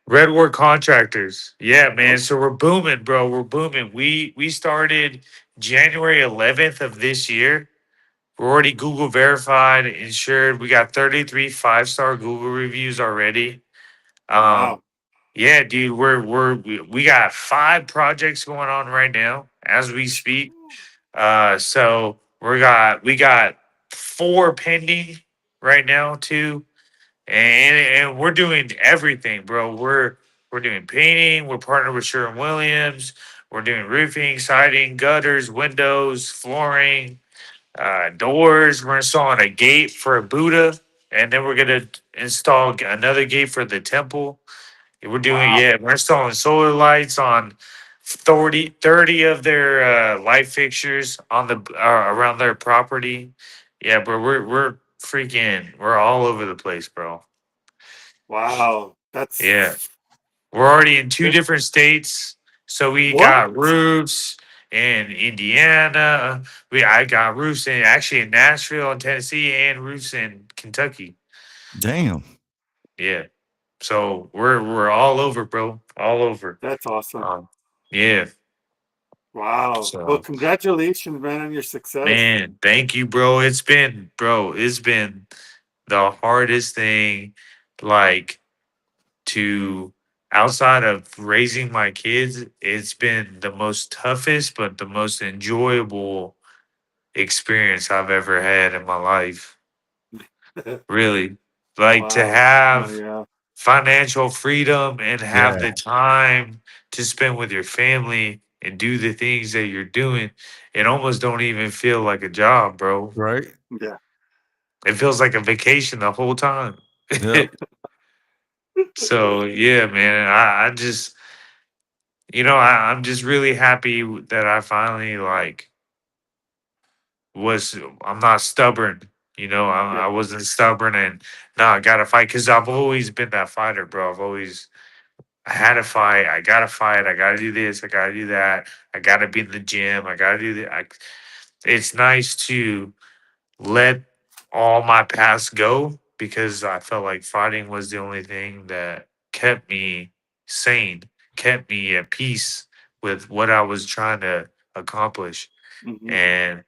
Redwood Contractors. Yeah, man.
Oh,
So we're booming, bro. We're booming. We started January 11th of this year. We're already Google verified, insured. We got 33 5-star Google reviews already.
wow.
Um, yeah, dude, we got 5 projects going on right now as we speak. So we got 4 pending right now too, and we're doing everything, bro. We're doing painting. We're partnered with Sherwin Williams. We're doing roofing, siding, gutters, windows, flooring, doors. We're installing a gate for a Buddha, and then we're gonna install another gate for the temple.
Wow.
We're installing solar lights on 30 of their light fixtures on the around their property. Yeah, bro, we're all over the place, bro.
Wow.
Yeah, we're already in two
That-
different states, so we
what?
got roofs in Indiana. I got roofs in Nashville and Tennessee, and roofs in Kentucky.
Damn.
Yeah, so we're all over, bro, all over.
That's awesome.
Um, yeah.
Wow. Well,
So,
congratulations, man, on your success.
man, thank you, bro. It's been the hardest thing, like, to outside of raising my kids, it's been the most toughest, but the most enjoyable experience I've ever had in my life. Really. Like to
Wow. Oh
have
yeah.
financial freedom and have
Yeah.
the time to spend with your family and do the things that you're doing, it almost don't even feel like a job, bro.
Right.
Yeah.
It feels like a vacation the whole time.
Yep.
So yeah, man, I just I'm just really happy that I finally like was I'm not stubborn.
Yeah.
I wasn't stubborn and no, I gotta fight because I've always been that fighter, bro. I had to fight. I gotta fight. I gotta do this. I gotta do that. I gotta be in the gym. I gotta do that. It's nice to let all my past go because I felt like fighting was the only thing that kept me sane, kept me at peace with what I was trying to accomplish.
Hmm.
And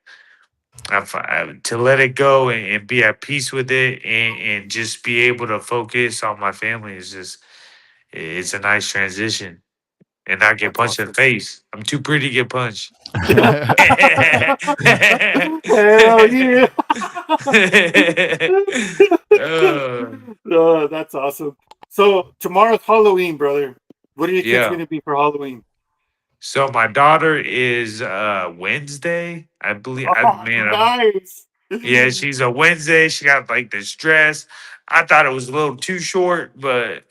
to let it go and be at peace with it and just be able to focus on my family is just, it's a nice transition and not get
That's
punched in the
awesome.
face. I'm too pretty to get punched.
Hell yeah.
Uh,
That's awesome. So tomorrow's Halloween, brother. What are your kids
yeah.
gonna be for Halloween?
So my daughter is Wednesday, I believe.
Oh,
Man,
nice.
yeah, she's a Wednesday. She got like this dress. I thought it was a little too short, but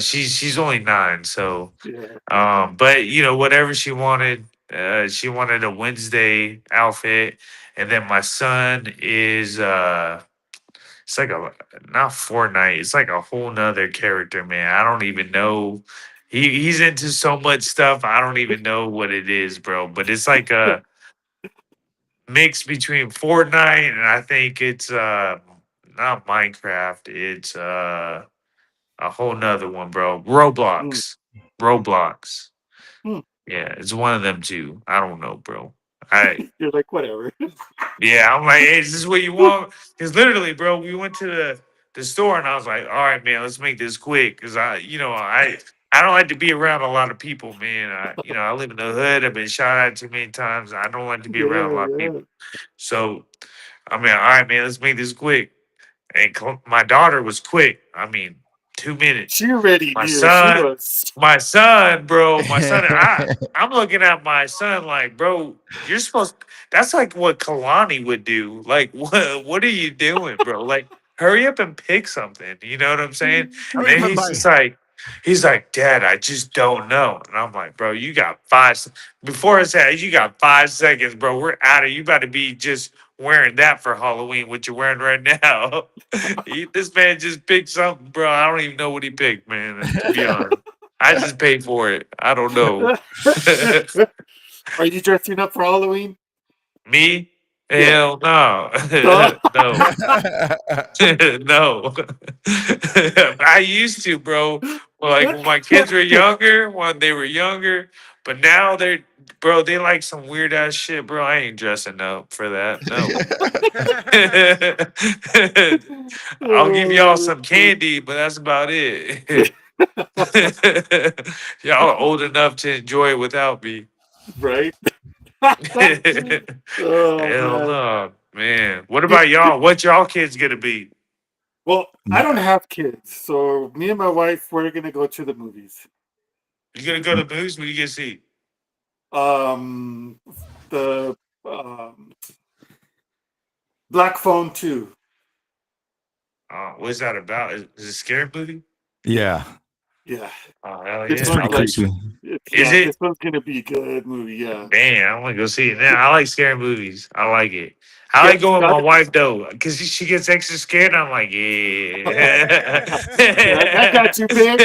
she's only 9, so
Yeah.
but whatever she wanted a Wednesday outfit, and then my son is it's like a not Fortnite, it's like a whole nother character, man. I don't even know. He's into so much stuff. I don't even know what it is, bro. But it's like a mix between Fortnite and I think it's not Minecraft. It's a whole nother one, bro.
Mm,
Roblox.
mm,
Roblox.
mm.
Yeah, it's one of them two. I don't know, bro. I
You're like, whatever.
Yeah, I'm like, hey, is this what you want? Because literally, bro, we went to the store and I was like, all right, man, let's make this quick. Because I don't like to be around a lot of people, man. I live in the hood. I've been shot at too many times. I don't like to be around a
Yeah,
lot of
yeah.
people. So I mean, all right, man, let's make this quick. And my daughter was quick. I mean, 2 minutes.
She already
My
knew. She
son,
was
my son, bro, my son. I'm looking at my son like, bro, you're supposed. That's like what Kalani would do. Like, what are you doing, bro? Like, hurry up and pick something. You know what I'm saying? And
Hurry up
then
and buy.
he's like, Dad, I just don't know. And I'm like, bro, you got before I said you got 5 seconds, bro. We're out of. You about to be just wearing that for Halloween, what you're wearing right now. This man just picked something, bro. I don't even know what he picked, man. To be honest, I just paid for it. I don't know.
Are you dressing up for Halloween?
Me?
Yeah.
Hell no.
No?
No. No. I used to, bro. Well, like when my kids were younger, when they were younger, but now bro, they like some weird ass shit, bro. I ain't dressing up for that. No. I'll give y'all
Oh,
some candy, but that's about it. Y'all are old enough to enjoy it without me.
right? Oh
Hell
man.
no, man. What
Yeah,
about y'all? What y'all kids gonna be?
well, I don't have kids, so me and my wife we're gonna go to the movies.
You gonna go to the movies? What you gonna see?
Um, the Black Phone 2.
What's that about? Is it a scary movie?
Yeah,
Yeah,
Oh hell
this
it's
yeah! I
one's
pretty
like.
like
creepy.
Is
this
it?
one's gonna be a good movie. Yeah,
Man, I want to go see it now. I like scary movies. I like it. I
yeah.
like going with
Got
my
it.
wife though, because she gets extra scared. I'm like, yeah.
I got you, babe.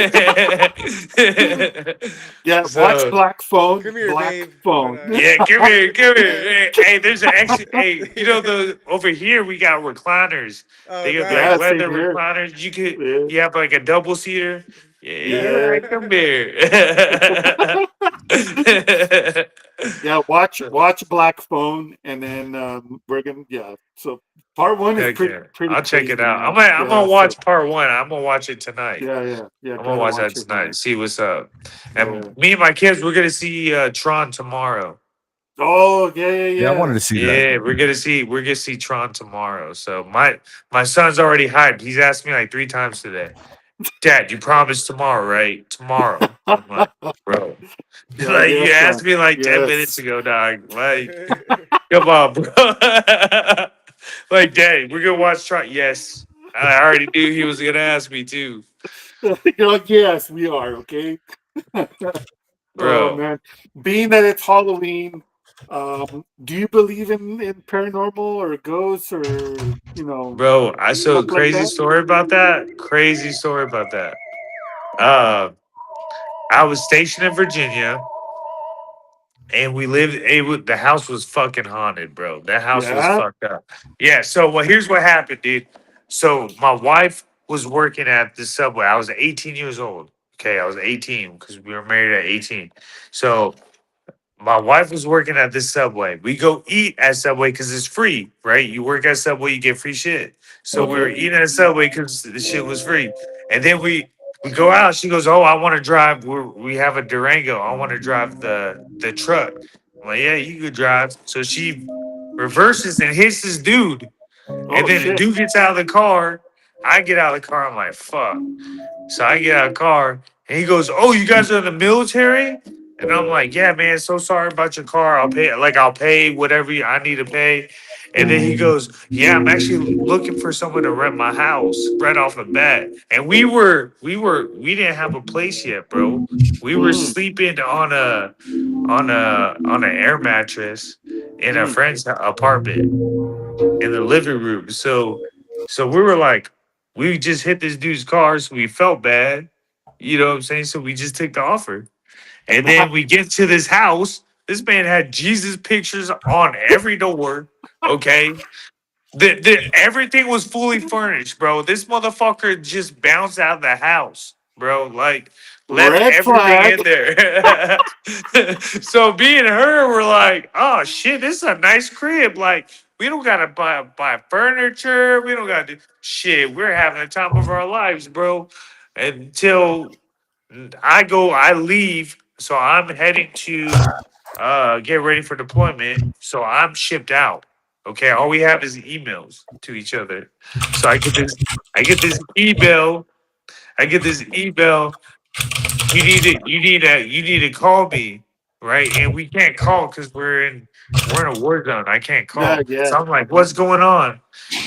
Yeah, watch
So
Black Phone.
Come here,
Black
babe.
Phone.
yeah, come here, come here. Hey, there's an extra. Hey, the over here we got recliners.
Oh,
They got like
Yeah,
nice.
same
leather
here.
recliners.
Yeah,
You have like a double seater. Yeah,
yeah.
come here.
Yeah, watch Black Phone, and then we're gonna So part one is
Heck
pretty
yeah.
pretty
I'll check it
crazy,
out.
man.
I'm
Yeah,
gonna
so
watch part one. I'm gonna watch it tonight.
yeah,
I'm gonna
gotta
watch that
watch it,
tonight.
man.
See what's up.
Yeah.
And me and my kids, we're gonna see Tron tomorrow.
Oh yeah,
Yeah, I
yeah,
wanted to see that.
Yeah, we're gonna see Tron tomorrow. So my son's already hyped. He's asked me like 3 times today. Dad, you promised tomorrow, right? Tomorrow.
yeah.
I'm like, bro.
Yeah,
Like you
yes,
asked
son.
me like 10 minutes
Yes.
ago, dog. Like, come on, bro. Like, Dad, we're gonna watch Tron. Yes. I already knew he was gonna ask me too.
Oh, yes, we are, okay? Oh
Bro.
man. Being that it's Halloween, do you believe in paranormal or ghosts or
Bro, I saw a
stuff like
crazy
that?
story about that. Crazy story about that. Uh I was stationed in Virginia and we lived. The house was fucking haunted, bro. That house was
Yeah.
fucked up. Yeah. So well, here's what happened, dude. So my wife was working at the Subway. I was 18 years old. Okay, I was 18 because we were married at 18. So my wife was working at this Subway. We go eat at Subway because it's free, right? You work at Subway, you get free shit. So we were
Okay.
eating at Subway because the shit was free. And then we go out. She goes, "Oh, I want to drive. We have a Durango. I want to drive the truck." I'm like, "Yeah, you could drive." So she reverses and hits this dude, and
Oh
then the
shit.
dude gets out of the car. I get out of the car. I'm like, "Fuck." So I get out of the car and he goes, "Oh, you guys are in the military?" And I'm like, "Yeah, man, so sorry about your car. I'll pay whatever I need to pay." And then he goes, "Yeah, I'm actually looking for someone to rent my house right off the bat." And we didn't have a place yet, bro. We were
Mm,
sleeping on an air mattress in a
mm.
friend's apartment in the living room. So we were like, we just hit this dude's car, so we felt bad. You know what I'm saying? So we just took the offer. And then we get to this house. This man had Jesus pictures on every door. Okay. Everything was fully furnished, bro. This motherfucker just bounced out of the house, bro. Like left
Red
everything
flag.
in there. So me and her were like, "Oh shit, this is a nice crib. Like we don't gotta buy furniture. We don't gotta do shit. We're having the time of our lives, bro." Until I leave. So I'm heading to get ready for deployment. So I'm shipped out. Okay, all we have is emails to each other. So I get this email. I get this email. You need to call me, right? And we can't call because we're in a war zone. I can't
Yeah,
call.
yeah.
So I'm like, what's going on?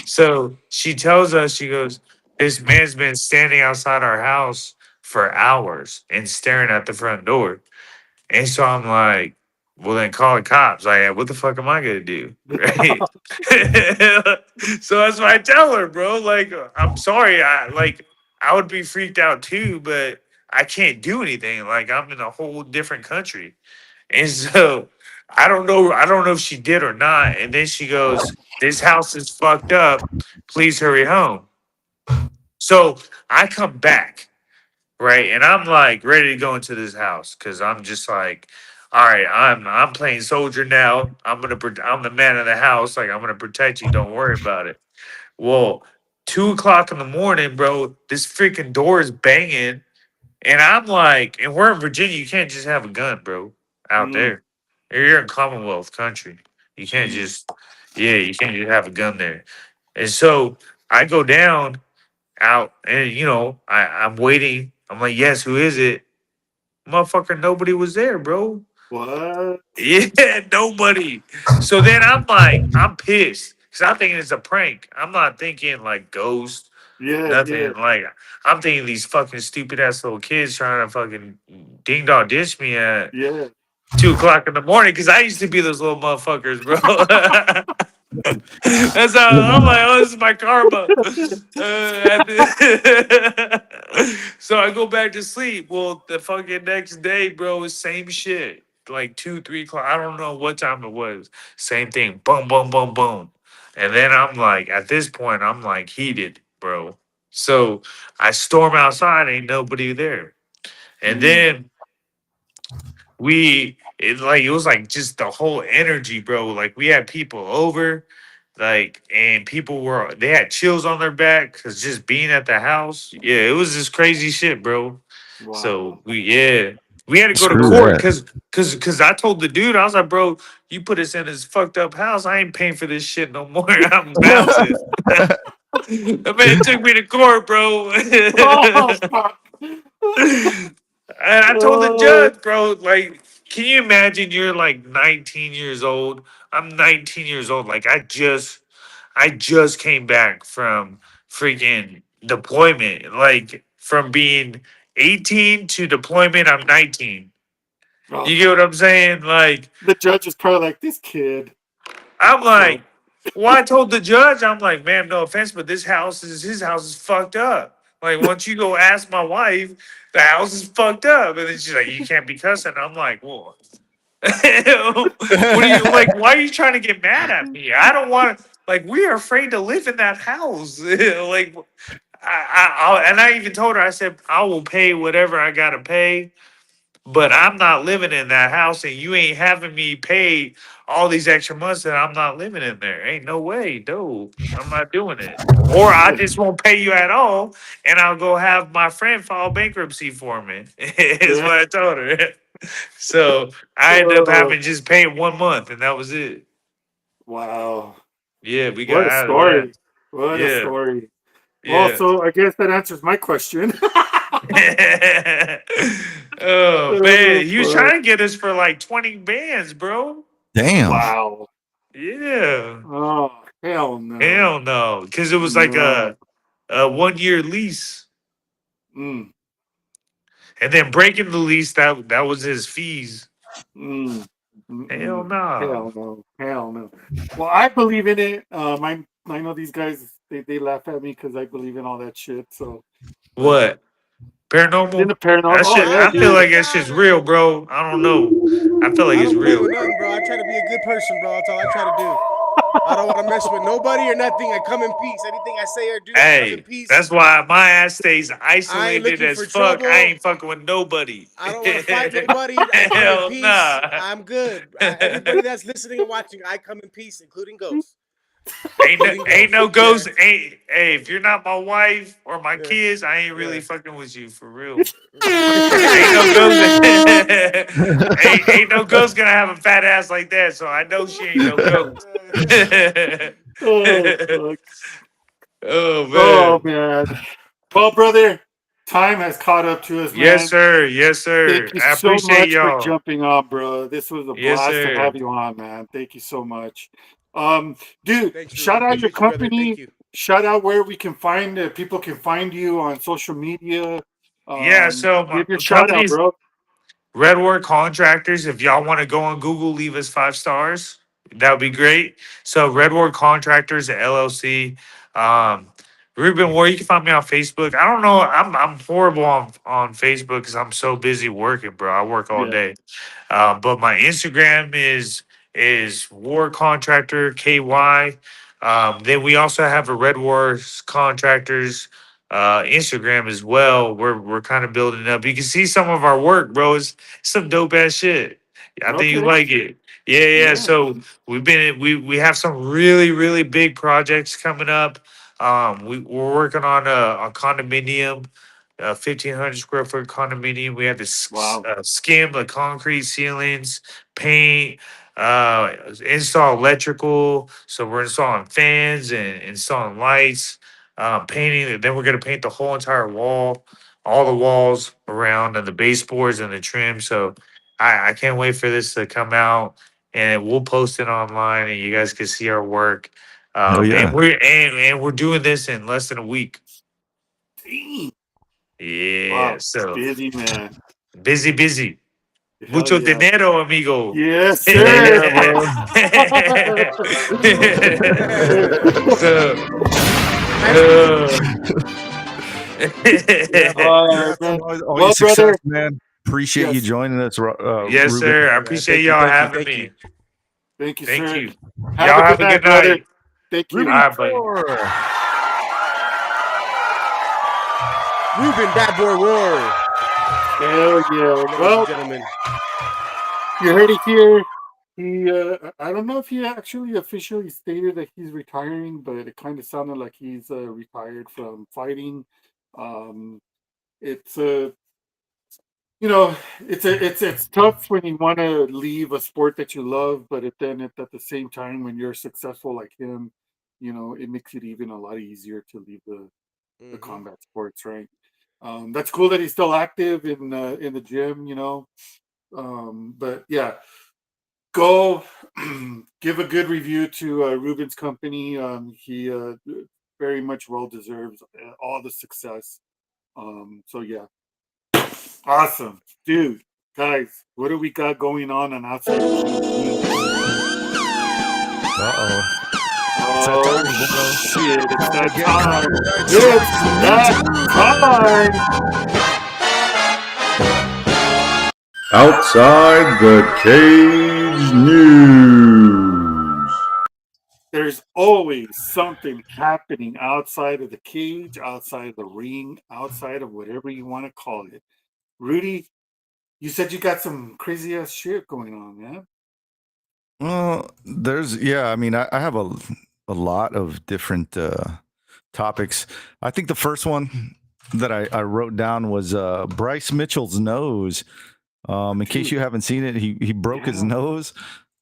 So she tells us, she goes, this man's been standing outside our house for hours and staring at the front door. And so I'm like, well, then call the cops. Like, what the fuck am I gonna do? Right. So that's what I tell her, bro. Like, I'm sorry. I would be freaked out too, but I can't do anything. Like, I'm in a whole different country. And so I don't know if she did or not. And then she goes, this house is fucked up. Please hurry home. So I come back. Right. And I'm like ready to go into this house because I'm just like, all right, I'm playing soldier now. I'm the man of the house. Like I'm gonna protect you. Don't worry about it. Well, 2 o'clock in the morning, bro, this freaking door is banging. And I'm like, and we're in Virginia, you can't just have a gun, bro, out
Mm,
there. You're in Commonwealth country. You can't
mm.
just you can't just have a gun there. And so I go down out and I'm waiting. I'm like, yes, who is it? Motherfucker, nobody was there, bro.
What?
Yeah, nobody. So then I'm like, I'm pissed. Cause I'm thinking it's a prank. I'm not thinking like ghost,
Yeah, yeah,
nothing. Like I'm thinking these fucking stupid ass little kids trying to fucking ding dong dish me at
yeah.
2 o'clock in the morning. Cause I used to be those little motherfuckers, bro. That's how I'm like, oh, this is my karma. So I go back to sleep. Well, the fucking next day, bro, is same shit. Like 2, 3 o'clock. I don't know what time it was. Same thing. Boom, boom, boom, boom. And then I'm like, at this point, I'm like heated, bro. So I storm outside, ain't nobody there. And
Mm.
then it was like just the whole energy, bro. Like we had people over, like, and they had chills on their back because just being at the house, yeah, it was just crazy shit, bro. So
Wow.
we had to go to
Screw
court
that.
because I told the dude, I was like, bro, you put us in this fucked up house, I ain't paying for this shit no more. I'm bouncing. The man took me to court, bro.
Oh, fuck.
And I told the
Oh,
judge, bro, like, can you imagine you're like 19 years old? I'm 19 years old. Like I just came back from freaking deployment. Like from being 18 to deployment, I'm 19.
oh,
You get what
fuck.
I'm saying? Like
The judge is probably like, this kid.
I'm
Fuck.
like, well, I told the judge, I'm like, man, no offense, but his house is fucked up. Like, once you go ask my wife, the house is fucked up. And then she's like, you can't be cussing. I'm like, well, What are you like? Why are you trying to get mad at me? I don't want. Like, we are afraid to live in that house. Like, and I even told her, I said, I will pay whatever I gotta pay, but I'm not living in that house, and you ain't having me pay all these extra months that I'm not living in there. Ain't no way, no, I'm not doing it. Or I just won't pay you at all, and I'll go have my friend file bankruptcy for me. Is
Yeah.
what I told her. So I ended up
Oh,
having to just pay 1 month, and that was it.
wow.
Yeah, we got
What a
out of that.
story. What a
Yeah,
story. Well,
yeah.
so I guess that answers my question.
Oh
Oh,
man, he was
fuck.
trying to get us for like 20 bands, bro.
Damn.
Wow.
Yeah.
Oh, hell no.
Hell no, because it was like
No.
a 1 year lease,
Mm,
and then breaking the lease that was his fees.
mm,
Hell
mm-mm.
no.
Hell no. Hell no. Well, I believe in it. I know these guys, they laugh at me because I believe in all that shit. So, but
What?
in the
Paranormal?
paranormal,
That
oh,
shit.
yeah,
I feel
dude.
like that shit's real, bro. I don't know. I feel like
I
it's
don't play
real.
with nothing, bro. I try to be a good person, bro. That's all I try to do. I don't want to mess with nobody or nothing. I come in peace. Anything I say or do, I come in
Hey,
peace.
that's why my ass stays
I ain't
isolated
looking
as
for
fuck. I
trouble.
ain't fucking with nobody.
I don't want to fight nobody. I come in
Hell
peace.
nah.
I'm good. Everybody that's listening and watching, I come in peace, including ghosts.
Ain't
Including
no
ghosts. Yeah.
ghost. Ain't hey, if you're not my wife or my
Yeah.
kids, I ain't really
Yeah.
fucking with you for real. Ain't no ghost. Ain't no ghost gonna have a fat ass like that. So I know she ain't no ghost.
Oh, fuck.
Oh
Oh,
man.
man. Well, brother, time has caught up to us,
Yes,
man.
sir. Yes, sir.
Thank you
I
so
appreciate
much for
y'all.
jumping on, bro. This was a
Yes,
blast to
sir.
have you on, man. Thank you so much. Dude,
Thanks,
shout
Ruben.
out your
Appreciate you, brother. Thank
company.
you.
Shout out where we can find people can find you on social media.
Yeah. So my
Give your shout out,
company's
bro.
Red Word Contractors. If y'all want to go on Google, leave us 5 stars. That would be great. So Red Word Contractors LLC. Um, Ruben Warr, you can find me on Facebook. I don't know. I'm horrible on Facebook because I'm so busy working, bro. I work all
Yeah.
day. But my Instagram is War Contractor KY. Then we also have a Red Wars Contractors Instagram as well. We're kind of building up. You can see some of our work, bro. It's some dope ass shit. I think you
Okay.
like it. Yeah, yeah.
Yeah.
So we have some really big projects coming up. We're working on a condominium, a 1,500 square foot condominium. We have to
Wow.
skim the concrete ceilings, paint, install electrical. So we're installing fans and installing lights, painting. Then we're gonna paint the whole entire wall, all the walls around, and the baseboards and the trim. So I can't wait for this to come out, and we'll post it online, and you guys can see our work.
Hell
And
yeah.
we're doing this in less than a week.
Dang.
Yeah,
Wow.
so
Busy man.
busy.
Hell
Mucho
yeah.
dinero, amigo.
Yes,
Hell
sir.
yeah, bro.
So, uh,
Yeah,
All right,
yeah.
man.
All your
Well,
success,
brother.
man. Appreciate you
Yes.
joining us,
yes,
Ruben.
sir. I
Yeah,
appreciate
thank you,
y'all
thank you,
having
thank you.
me.
Thank you,
Thank
sir.
you.
Have
Y'all
a
have
good
a good
night, brother.
night.
Thank
All
you.
Ruben
right, buddy.
Ruben Bad Boy War,
Hell yeah.
ladies
Well,
and gentlemen.
you heard it here. He, I don't know if he actually officially stated that he's retiring, but it kind of sounded like he's retired from fighting. Um, it's it's tough when you want to leave a sport that you love, but at the same time, when you're successful like him, it makes it even a lot easier to leave the
Hmm.
combat sports, right? That's cool that he's still active in the gym, but yeah, go give a good review to Ruben's company. He very much well deserves all the success. So yeah, awesome, dude. Guys, what do we got going on outside of quarantine?
Uh-oh. It's that
Oh
time, bro.
shit! It's that
Get
time.
Strike
It's that time.
Outside the Cage News.
There's always something happening outside of the cage, outside of the ring, outside of whatever you want to call it. Rudy, you said you got some crazy ass shit going on, man.
Well, I mean, I have a lot of different topics. I think the first one that I wrote down was Bryce Mitchell's nose. In case you haven't seen it, he broke his nose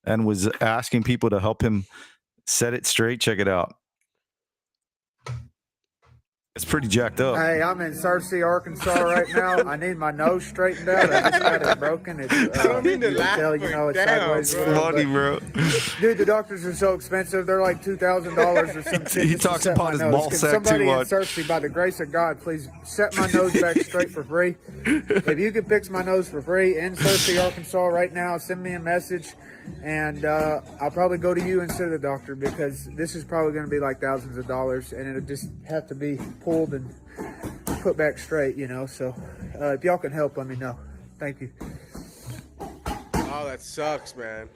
and was asking people to help him set it straight. Check it out. It's pretty jacked up.
Hey, I'm in Cersei, Arkansas right now. I need my nose straightened out. I just had it broken. It's,
I don't mean to laugh,
tell, you know, it's sideways.
bro.
Funny, bro.
Dude, the doctors are so expensive. They're like $2,000 or some shit.
He
just to
talks
set
about
my
his
nose.
ball
Can
sack
somebody
too
in
much.
Cersei, by the grace of God, please set my nose back straight for free. If you can fix my nose for free in Cersei, Arkansas right now, send me a message. And I'll probably go to you instead of the doctor, because this is probably going to be like thousands of dollars, and it'll just have to be pulled and put back straight, you know. So if y'all can help, let me know. Thank you.
Oh, that sucks, man.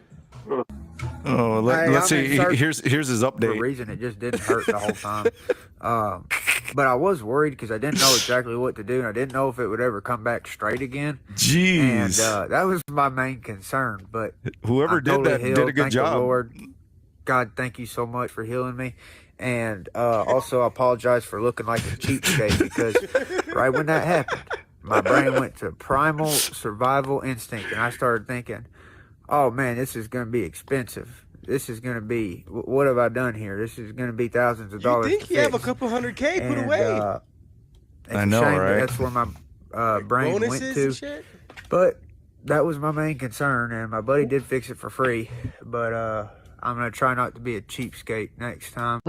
Oh, let's see. Here's his
For a
update.
reason, it just didn't hurt the whole time. But I was worried because I didn't know exactly what to do, and I didn't know if it would ever come back straight again.
Jeez.
And that was my main concern. But
Whoever
I'm
did
totally
that
healed.
did a good
Thank
job.
the Lord. God, thank you so much for healing me. And also, I apologize for looking like a cheapskate, because right when that happened, my brain went to primal survival instinct, and I started thinking, oh man, this is going to be expensive. This is going to be, what have I done here? This is going to be thousands of dollars.
You think
to
you have a
fix.
couple $100K put
And,
away?
it's
I
a
know,
shame that
right?
That's where my brain went
Bonuses
to.
and shit?
But that was my main concern, and my buddy did fix it for free. But I'm going to try not to be a cheapskate next time.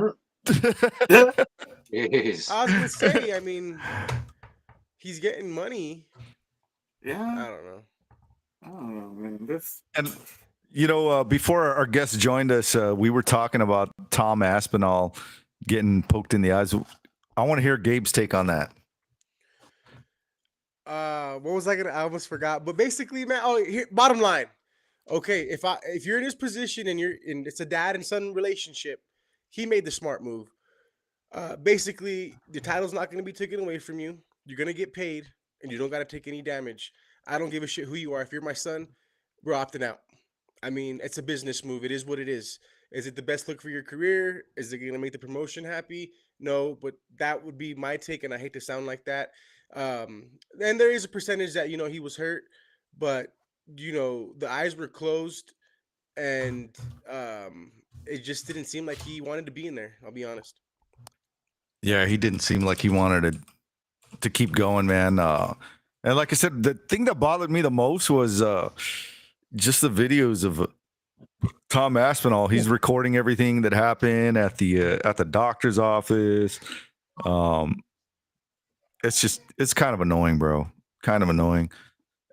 Jeez.
I was gonna say, I mean, he's getting money. I
Yeah,
don't know.
I don't know, man. This
And you know, before our guest joined us, we were talking about Tom Aspinall getting poked in the eyes. I want to hear Gabe's take on that.
What was I gonna? I almost forgot. But basically, man. Oh, here, bottom line. Okay, if you're in his position and it's a dad and son relationship, he made the smart move. Basically, the title's not gonna be taken away from you. You're gonna get paid, and you don't gotta take any damage. I don't give a shit who you are. If you're my son, we're opting out. I mean, it's a business move. It is what it is. Is it the best look for your career? Is it going to make the promotion happy? No, but that would be my take, and I hate to sound like that. And there is a percentage that, he was hurt, but, the eyes were closed, and it just didn't seem like he wanted to be in there. I'll be honest.
Yeah, he didn't seem like he wanted to keep going, man. And like I said, the thing that bothered me the most was just the videos of Tom Aspinall. He's recording everything that happened at the doctor's office. It's kind of annoying, bro. Kind of annoying.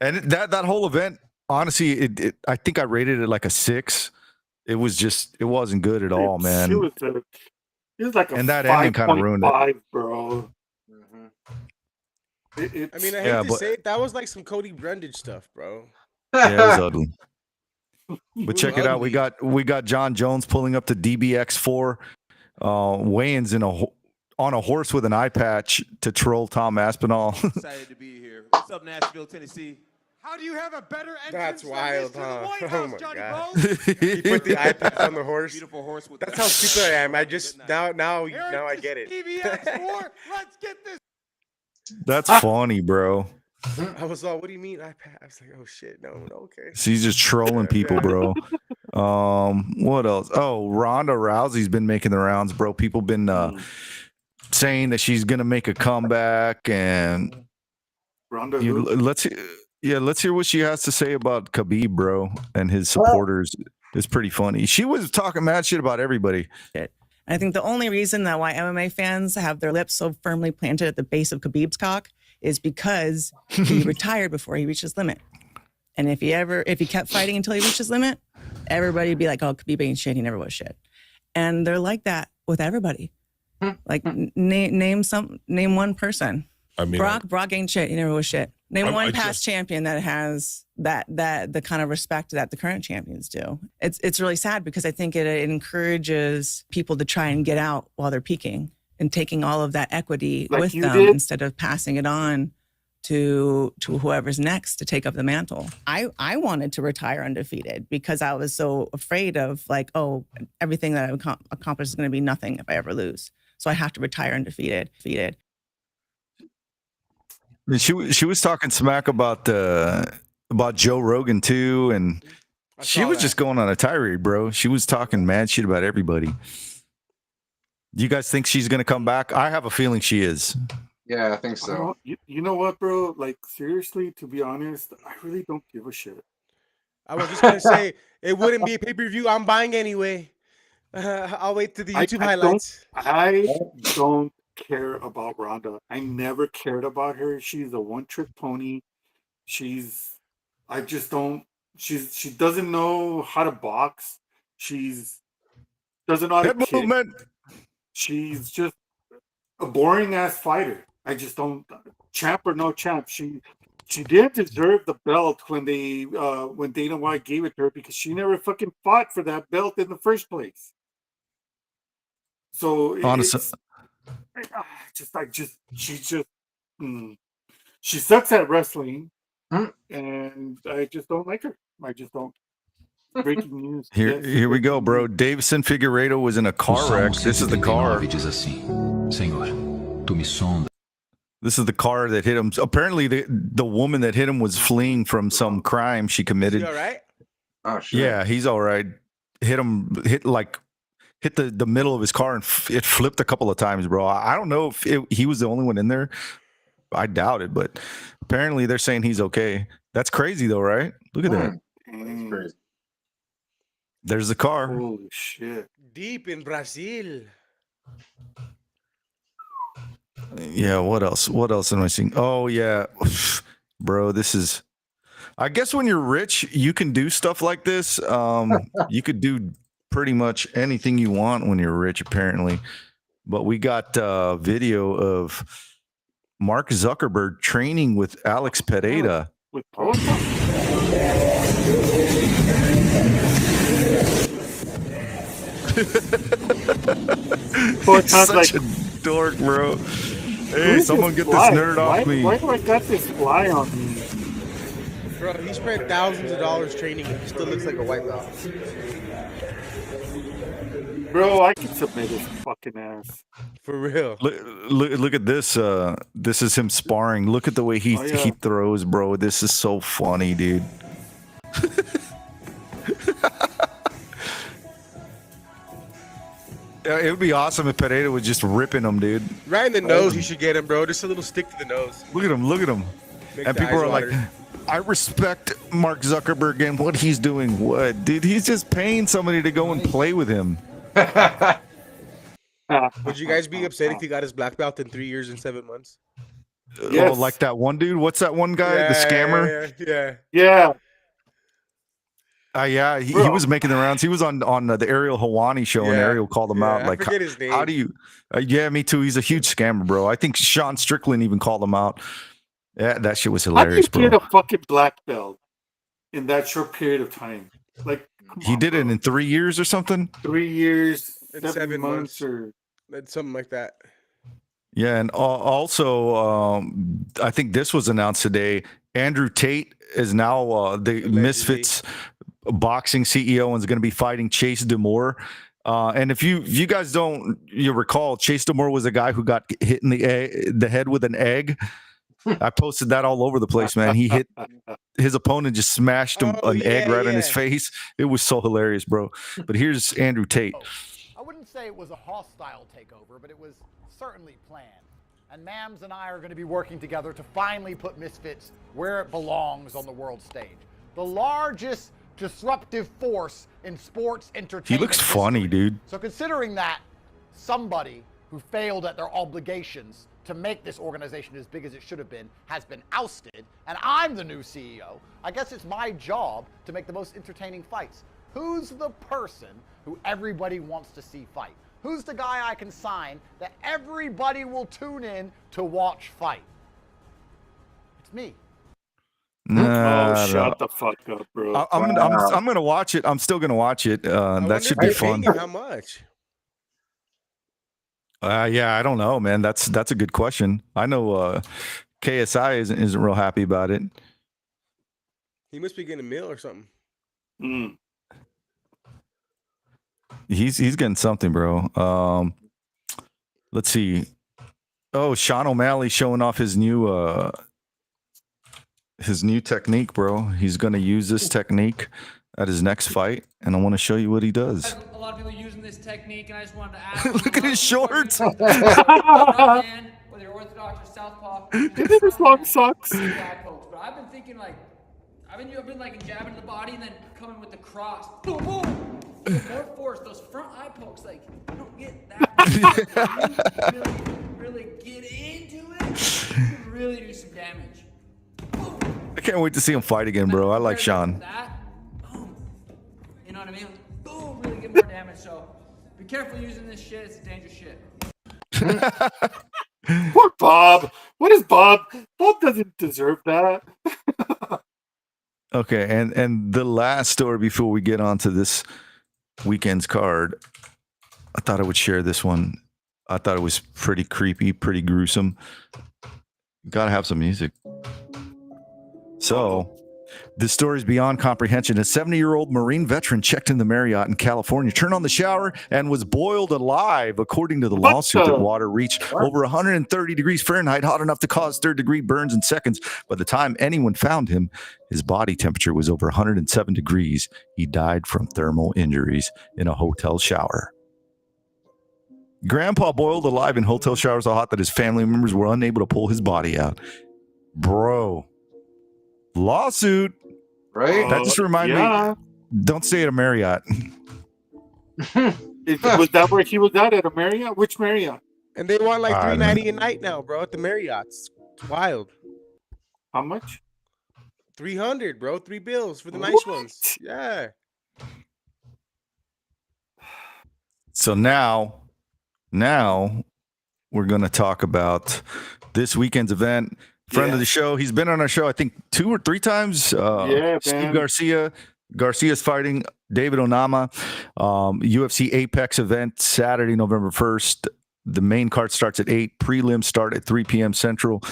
And that whole event, honestly, I think I rated it like a 6. It wasn't good at all, man.
It was like a
And that ending kind of ruined it.
5.5, bro.
I mean, I hate
Yeah,
to
but-
say it, that was like some Cody Brundage stuff, bro.
Yeah, it was ugly. But check it out.
Ugly.
We got John Jones pulling up to DBX4 weigh-ins on a horse with an eye patch to troll Tom Aspinall.
Excited to be here. What's up, Nashville, Tennessee?
How do you have a better
That's
entrance
wild,
than this to the
huh?
White
Oh
House,
my
Johnny
God.
Bones?
He put the eye patch on the horse.
Beautiful horse with
That's
the-
how stupid I am. I just now
Eric,
I
this
get it.
EVX4, let's get this.
That's funny, bro.
I was all, what do you mean eye patch? I was like, oh shit, no, okay.
So he's just trolling people, bro. What else? Oh, Ronda Rousey's been making the rounds, bro. People been saying that she's gonna make a comeback, and
Ronda,
let's hear what she has to say about Khabib, bro, and his supporters. It's pretty funny. She was talking mad shit about everybody.
I think the only reason that why MMA fans have their lips so firmly planted at the base of Khabib's cock is because he retired before he reached his limit. And if he kept fighting until he reached his limit, everybody would be like, oh, Khabib ain't shit. He never was shit. And they're like that with everybody. Like name one person.
I mean,
Brock ain't shit. He never was shit. Name one past champion that has that the kind of respect that the current champions do. It's really sad because I think it encourages people to try and get out while they're peaking and taking all of that equity
Like
with
you
them
did?
instead of passing it on to whoever's next to take up the mantle. I wanted to retire undefeated because I was so afraid of like, oh, everything that I've accomplished is going to be nothing if I ever lose. So I have to retire undefeated.
She was talking smack about Joe Rogan too, and she was just going on a tirade, bro. She was talking mad shit about everybody. Do you guys think she's gonna come back? I have a feeling she is.
Yeah, I think so.
You know what, bro? Like, seriously, to be honest, I really don't give a shit.
I was just gonna say it wouldn't be a pay-per-view I'm buying anyway. I'll wait to the YouTube highlights.
I don't care about Ronda. I never cared about her. She's a one-trick pony. She doesn't know how to box. Doesn't know how to kick.
Movement.
She's just a boring ass fighter. I just don't, champ or no champ. She didn't deserve the belt when Dana White gave it to her because she never fucking fought for that belt in the first place. So
honestly,
she sucks at wrestling, and I just don't like her. I just don't. Breaking news.
Here we go, bro. Davison Figueiredo was in a car wreck. This is the car. This is the car that hit him. Apparently, the woman that hit him was fleeing from some crime she committed.
You all right?
Oh, shit.
Yeah, he's all right. Hit the middle of his car and it flipped a couple of times, bro. I don't know if he was the only one in there. I doubt it, but apparently they're saying he's okay. That's crazy though, right? Look at that.
That's crazy.
There's the car.
Holy shit.
Deep in Brazil.
Yeah, what else? What else am I seeing? Oh yeah. Bro, this is, I guess when you're rich, you can do stuff like this. You could do pretty much anything you want when you're rich, apparently. But we got video of Mark Zuckerberg training with Alex Pereira.
With
Such a dork, bro. Hey, someone get this nerd off me.
Why do I got this fly on me?
Bro, he spent thousands of dollars training and he still looks like a white belt.
Bro, I can submit his fucking ass.
For real.
Look at this. This is him sparring. Look at the way he throws, bro. This is so funny, dude. It would be awesome if Pereira was just ripping him, dude.
Right in the nose, you should get him, bro. Just a little stick to the nose.
Look at him. Look at him. And people are like, I respect Mark Zuckerberg and what he's doing. What, dude? He's just paying somebody to go and play with him.
Would you guys be upset if he got his black belt in 3 years and 7 months?
Yes. Oh, like that one dude? What's that one guy? The scammer?
Yeah.
Yeah, he was making the rounds. He was on the Ariel Hawani show, and Ariel called him out. Like,
I forget his name.
How do you? Yeah, me too. He's a huge scammer, bro. I think Sean Strickland even called him out. Yeah, that shit was hilarious,
bro. How do you get a fucking black belt in that short period of time? Like,
he did it in 3 years or something.
3 years,
7 months,
or
something like that.
Yeah, and also, I think this was announced today. Andrew Tate is now the Misfits boxing CEO and is going to be fighting Chase Demore. And if you guys you recall, Chase Demore was a guy who got hit in the head with an egg. I posted that all over the place, man. He hit his opponent, just smashed him an egg right in his face. It was so hilarious, bro. But here's Andrew Tate.
I wouldn't say it was a hostile takeover, but it was certainly planned. And Mams and I are going to be working together to finally put Misfits where it belongs on the world stage. The largest disruptive force in sports entertainment.
He looks funny, dude.
So considering that somebody who failed at their obligations to make this organization as big as it should have been has been ousted, and I'm the new CEO, I guess it's my job to make the most entertaining fights. Who's the person who everybody wants to see fight? Who's the guy I can sign that everybody will tune in to watch fight? It's me.
Nah,
Oh, shut the fuck up, bro.
I'm gonna watch it. I'm still gonna watch it. That should be fun.
How much?
Yeah, I don't know, man. That's a good question. I know KSI isn't real happy about it.
He must be getting a meal or something.
He's getting something, bro. Let's see. Oh, Sean O'Malley showing off his new technique, bro. He's gonna use this technique at his next fight, and I want to show you what he does.
A lot of people using this technique, and I just wanted to ask.
Look at his shorts.
Whether you're orthodox or southpaw.
His long socks.
But I've been thinking like, I've been like jabbing the body and then coming with the cross. Boom, boom. With more force. Those front eye pokes, like you don't get that. really get into it. You can really do some damage.
I can't wait to see him fight again, bro. I like Sean.
That, boom. You know what I mean? Boom, really get more damage. So be careful using this shit. It's dangerous shit.
Poor Bob. What is Bob? Bob doesn't deserve that.
Okay, and the last story before we get on to this weekend's card, I thought I would share this one. I thought it was pretty creepy, pretty gruesome. Gotta have some music. So, this story is beyond comprehension. A 70-year-old Marine veteran checked in the Marriott in California, turned on the shower, and was boiled alive, according to the lawsuit. That water reached over 130 degrees Fahrenheit, hot enough to cause third-degree burns in seconds. By the time anyone found him, his body temperature was over 107 degrees. He died from thermal injuries in a hotel shower. Grandpa boiled alive in hotel shower so hot that his family members were unable to pull his body out. Bro. Lawsuit.
Right?
That just reminded me. Don't stay at a Marriott.
Was that where he was at a Marriott? Which Marriott?
And they want like $390 a night now, bro, at the Marriotts. It's wild.
How much?
300, bro. 3 bills for the nice ones. Yeah.
So now we're going to talk about this weekend's event. Friend of the show. He's been on our show, I think, 2 or 3 times. Steve Garcia. Garcia's fighting David Onama. UFC Apex event Saturday, November 1st. The main card starts at 8. Prelims start at 3 p.m. Central.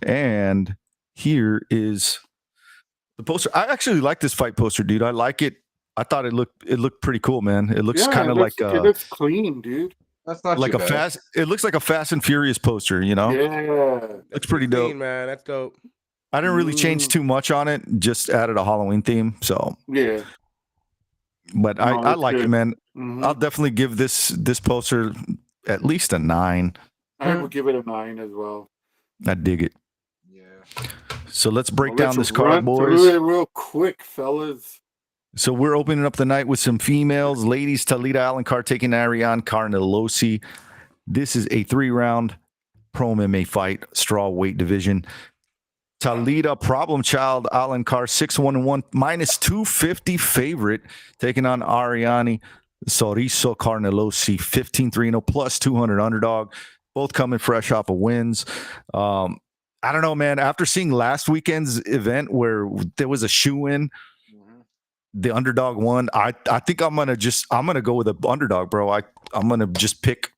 And here is the poster. I actually like this fight poster, dude. I like it. I thought it looked pretty cool, man. It looks kind of like
it looks clean, dude.
That's not
like
too
a
bad.
fast. It looks like a Fast and Furious poster, you know.
Yeah,
it's pretty dope,
clean, man. That's dope.
I didn't really change too much on it. Just added a Halloween theme. So
yeah.
But I like it, man.
Mm-hmm.
I'll definitely give this poster at least a 9.
I would give it a 9 as well.
I dig it.
Yeah.
So let's break
Let's
down this card,
run
boys.
through it real quick, fellas.
So we're opening up the night with some females. Ladies, Talita Alencar taking Ariane Carnelosi. This is a 3-round pro MMA fight, straw weight division. Talita, problem child, Alencar, 6-1-1, minus 250 favorite, taking on Ariane Soriso Carnelosi, 15-3-0, plus 200 underdog. Both coming fresh off of wins. I don't know, man. After seeing last weekend's event where there was a shoe-in, the underdog won. I think I'm gonna go with the underdog, bro. I'm gonna just pick.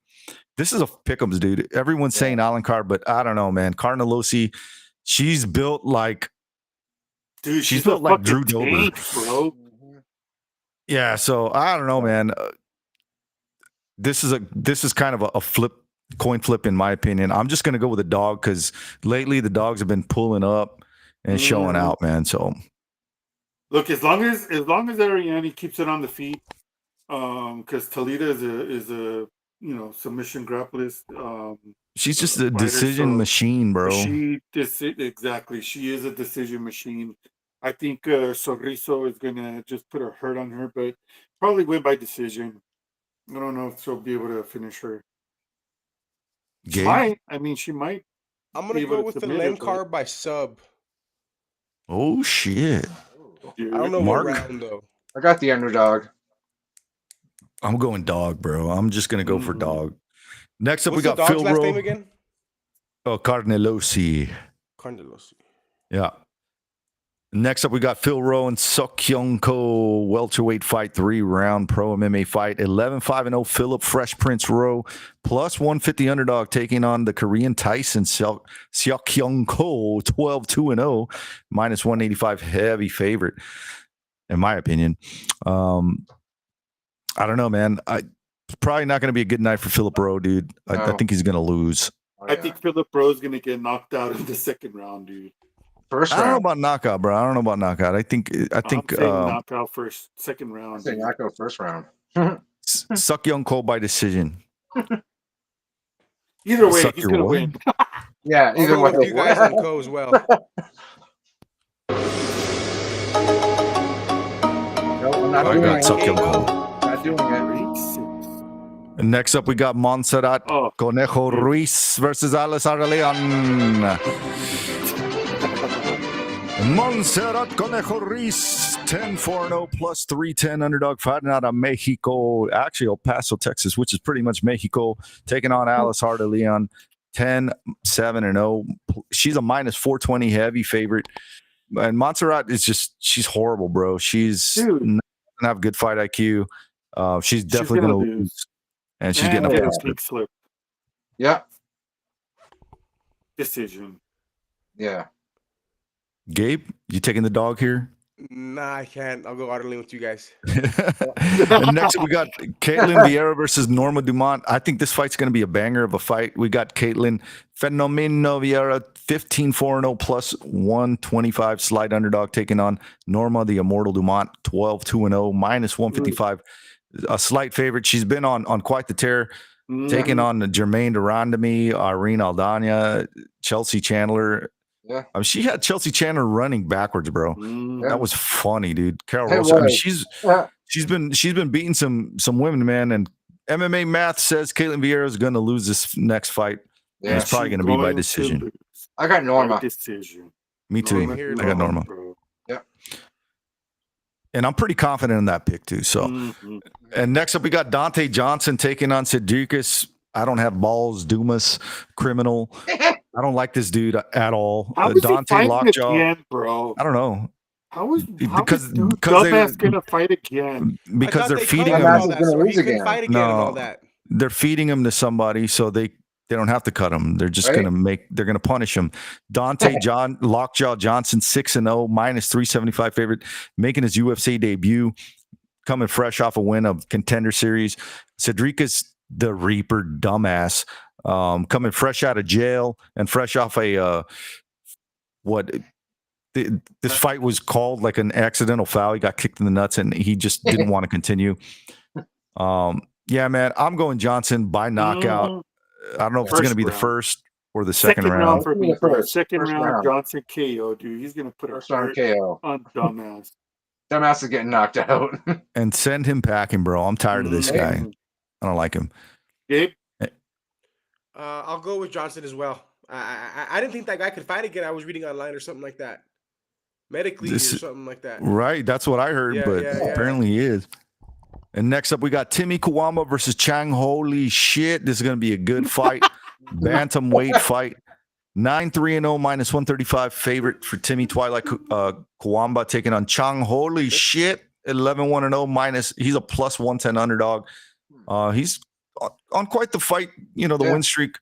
This is a pick'ems, dude. Everyone's saying Alencar, but I don't know, man. Carnelosi, she's built like,
dude.
She's built like Drew Dober,
tank, bro.
Yeah, so I don't know, man. This is kind of a coin flip in my opinion. I'm just gonna go with a dog because lately the dogs have been pulling up and showing out, man. So.
Look, as long as Ariane keeps it on the feet, because Talita is a submission grapplist.
She's just a decision machine, bro.
Exactly. She is a decision machine. I think Soriso is gonna just put a hurt on her, but probably win by decision. I don't know if she'll be able to finish her. She might. I mean, she might.
I'm gonna go with the Alencar by sub.
Oh shit.
Dude.
I don't know what round though.
I got the underdog.
I'm going dog, bro. I'm just gonna go for dog. Next up,
What's
we got
the dog's
Phil
last
Rowe.
name again?
Oh, Carnelosi.
Carnelosi.
Yeah. Next up, we got Phil Rowe and Seokyoung Ko, welterweight fight, 3-round pro MMA fight. 11-5-0 Philip Fresh Prince Rowe, plus 150 underdog, taking on the Korean Tyson Seokyoung Ko, 12-2-0, minus 185 heavy favorite, in my opinion. I don't know, man. Probably not going to be a good night for Philip Rowe, dude. I think he's going to lose.
I think Philip Rowe's going to get knocked out in the second round, dude.
First
I don't know
round.
about knockout, bro. I don't know about knockout. I think
I'm saying knockout first, second round.
I'm saying knockout first round.
Seokyoung Ko by decision.
Either way,
Suck
he's
your
going to
what?
win.
Yeah,
I'll
either
go
way.
with you guys on Co as well.
No, I'm not
I
doing
got
it.
Seokyoung Ko.
Not doing it.
And next up, we got Montserrat Conejo Ruiz versus Alessandro Leon. Montserrat Conejo Ruiz, 10-4-0 plus 310 underdog, fighting out of Mexico, actually El Paso, Texas, which is pretty much Mexico, taking on Alessandro Leon, 10-7-0. She's a minus 420 heavy favorite. And Montserrat is just, she's horrible, bro. She's not gonna have good fight IQ. She's definitely gonna lose. And she's getting a
pink slip.
Yeah.
Decision.
Yeah.
Gabe, you taking the dog here?
Nah, I can't. I'll go utterly with you guys.
And next we got Caitlin Vieira versus Norma Dumont. I think this fight's going to be a banger of a fight. We got Caitlin Fenomeno Vieira, 15-4-0 plus 125 slight underdog, taking on Norma the Immortal Dumont, 12-2-0 minus 155. A slight favorite. She's been on quite the tear, taking on Jermaine Durandamy, Irene Aldana, Chelsea Chandler.
Yeah,
I mean, she had Chelsea Chandler running backwards, bro. That was funny, dude. Carol
It
Rose. I mean,
was.
she's been beating some women, man. And MMA math says Caitlin Vieira is going to lose this next fight.
Yeah,
And it's probably going to be by decision.
I got Norma.
Decision.
Me too. I got Norma.
Yeah.
And I'm pretty confident in that pick too. So, and next up we got Dante Johnson taking on Cedricus. I don't have balls, Dumas, criminal. I don't like this dude at all.
How is
Dante
he fighting
Lockjaw.
again, bro?
I don't know.
How is
because
dumbass gonna fight again?
Because they're feeding him. They're feeding him to somebody, so they don't have to cut him. They're just gonna punish him. Dante Lockjaw Johnson, 6-0, minus 375 favorite, making his UFC debut, coming fresh off a win of Contender Series. Cedricus the Reaper, dumbass, coming fresh out of jail and fresh off a this fight was called like an accidental foul. He got kicked in the nuts and he just didn't want to continue. Yeah, man, I'm going Johnson by knockout. I don't know if it's going to be the first or the second round.
For me, second round, Johnson KO, dude. He's going to put
first round KO
on dumbass.
Dumbass is getting knocked out.
And send him packing, bro. I'm tired of this guy. I don't like him.
Gabe?
I'll go with Johnson as well. I didn't think that guy could fight again. I was reading online or something like that. Medically or something like that.
Right. That's what I heard, but apparently he is. And next up, we got Timmy Kawama versus Chang. Holy shit. This is going to be a good fight. Bantamweight fight. 9-3-0 minus 135 favorite for Timmy Twilight Kawamba taking on Chang. Holy shit. 11-1-0 minus. He's a plus 110 underdog. He's on quite the fight, the win streak.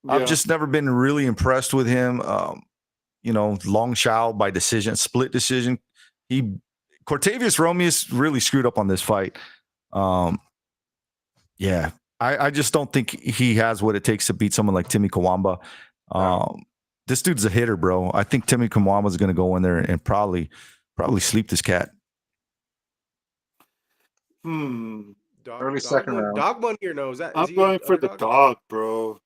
I've just never been really impressed with him. Long Shao by decision, split decision. Cortavius Romeus really screwed up on this fight. I just don't think he has what it takes to beat someone like Timmy Kawamba. This dude's a hitter, bro. I think Timmy Kawamba is going to go in there and probably sleep this cat.
Early second round.
Dog money or no?
I'm going for the dog, bro.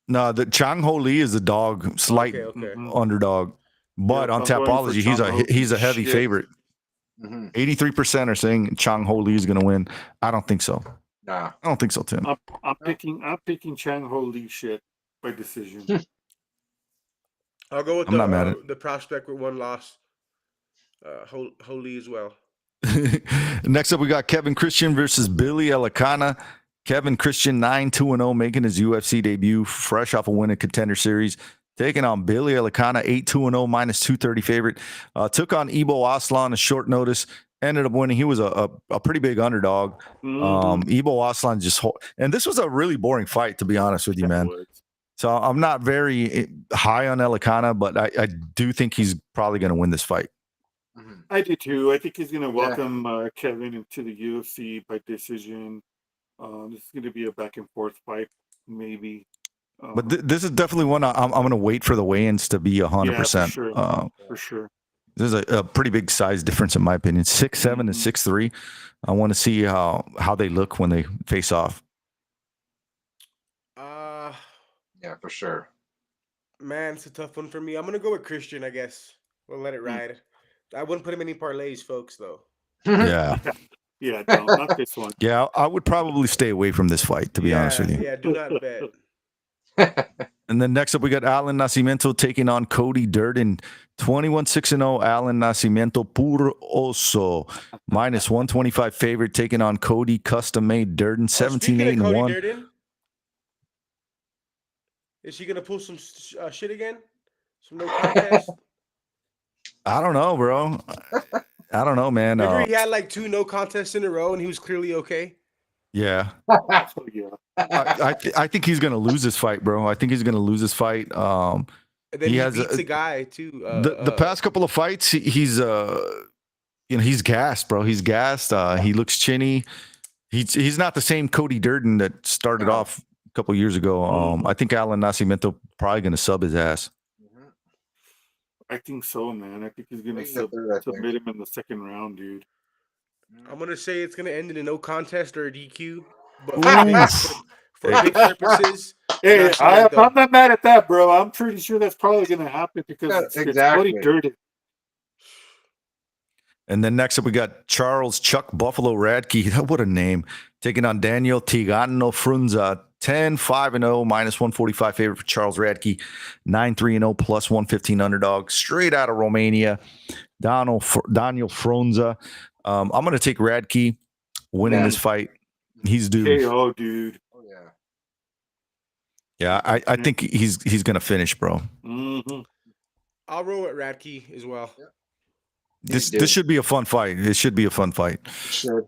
No, the Chang Ho Lee is a dog, slight underdog. But on Tapology, he's a heavy favorite. 83% are saying Chang Ho Lee is going to win. I don't think so.
Nah,
I don't think so, Tim.
I'm picking Chang Ho Lee shit by decision.
I'll go with
not mad at
the prospect with one loss. Ho Lee as well.
Next up, we got Kevin Christian versus Billy Elikana. Kevin Christian 9-2-0, making his UFC debut, fresh off a win in Contender Series. taking on Billy Elicana, 8-2-0, minus 230 favorite. Took on Ibo Aslan a short notice, ended up winning. He was a pretty big underdog. Ibo Aslan and this was a really boring fight, to be honest with you, man. So I'm not very high on Elicana, but I do think he's probably going to win this fight.
I do too. I think he's going to welcome Kevin into the UFC by decision. This is going to be a back and forth fight, maybe.
But this is definitely one I'm going to wait for the weigh-ins to be 100%.
Yeah, for sure. For sure.
There's a pretty big size difference in my opinion. 6'7" and 6'3". I want to see how they look when they face off.
Yeah, for sure.
Man, it's a tough one for me. I'm gonna go with Christian, I guess. We'll let it ride. I wouldn't put him in any parlays, folks, though.
Yeah.
Yeah, no, not this one.
Yeah, I would probably stay away from this fight, to be honest with you.
Yeah, do not bet.
And then next up, we got Alan Nascimento taking on Cody Durden. 21-6-0, Alan Nascimento, puro oso. Minus 125 favorite, taking on Cody, custom-made Durden, 17-8-1.
Is she gonna pull some shit again? Some no contest?
I don't know, bro. I don't know, man.
Remember he had like 2 no contests in a row and he was clearly okay?
Yeah. I think he's gonna lose this fight, bro. I think he's gonna lose this fight.
And then he beats a guy too.
The past couple of fights, he's he's gassed, bro. He's gassed. He looks chinny. He's not the same Cody Durden that started off a couple years ago. I think Alan Nascimento probably gonna sub his ass.
I think so, man. I think he's gonna submit him in the second round, dude.
I'm gonna say it's gonna end in a no contest or a DQ. But for big purposes,
hey, I'm not mad at that, bro. I'm pretty sure that's probably gonna happen because it's Cody Durden.
And then next up, we got Charles Chuck Buffalo Radke. What a name. Taking on Daniel Tigano Frunza. 10-5-0, minus 145 favorite for Charles Radke. 9-3-0, plus 115 underdog. Straight out of Romania. Daniel Frunza. I'm going to take Radke winning this fight. He's due.
KO, dude.
Oh, yeah.
Yeah, I think he's going to finish, bro.
I'll roll with Radke as well.
Yep.
This should be a fun fight. It should be a fun fight.
Sure.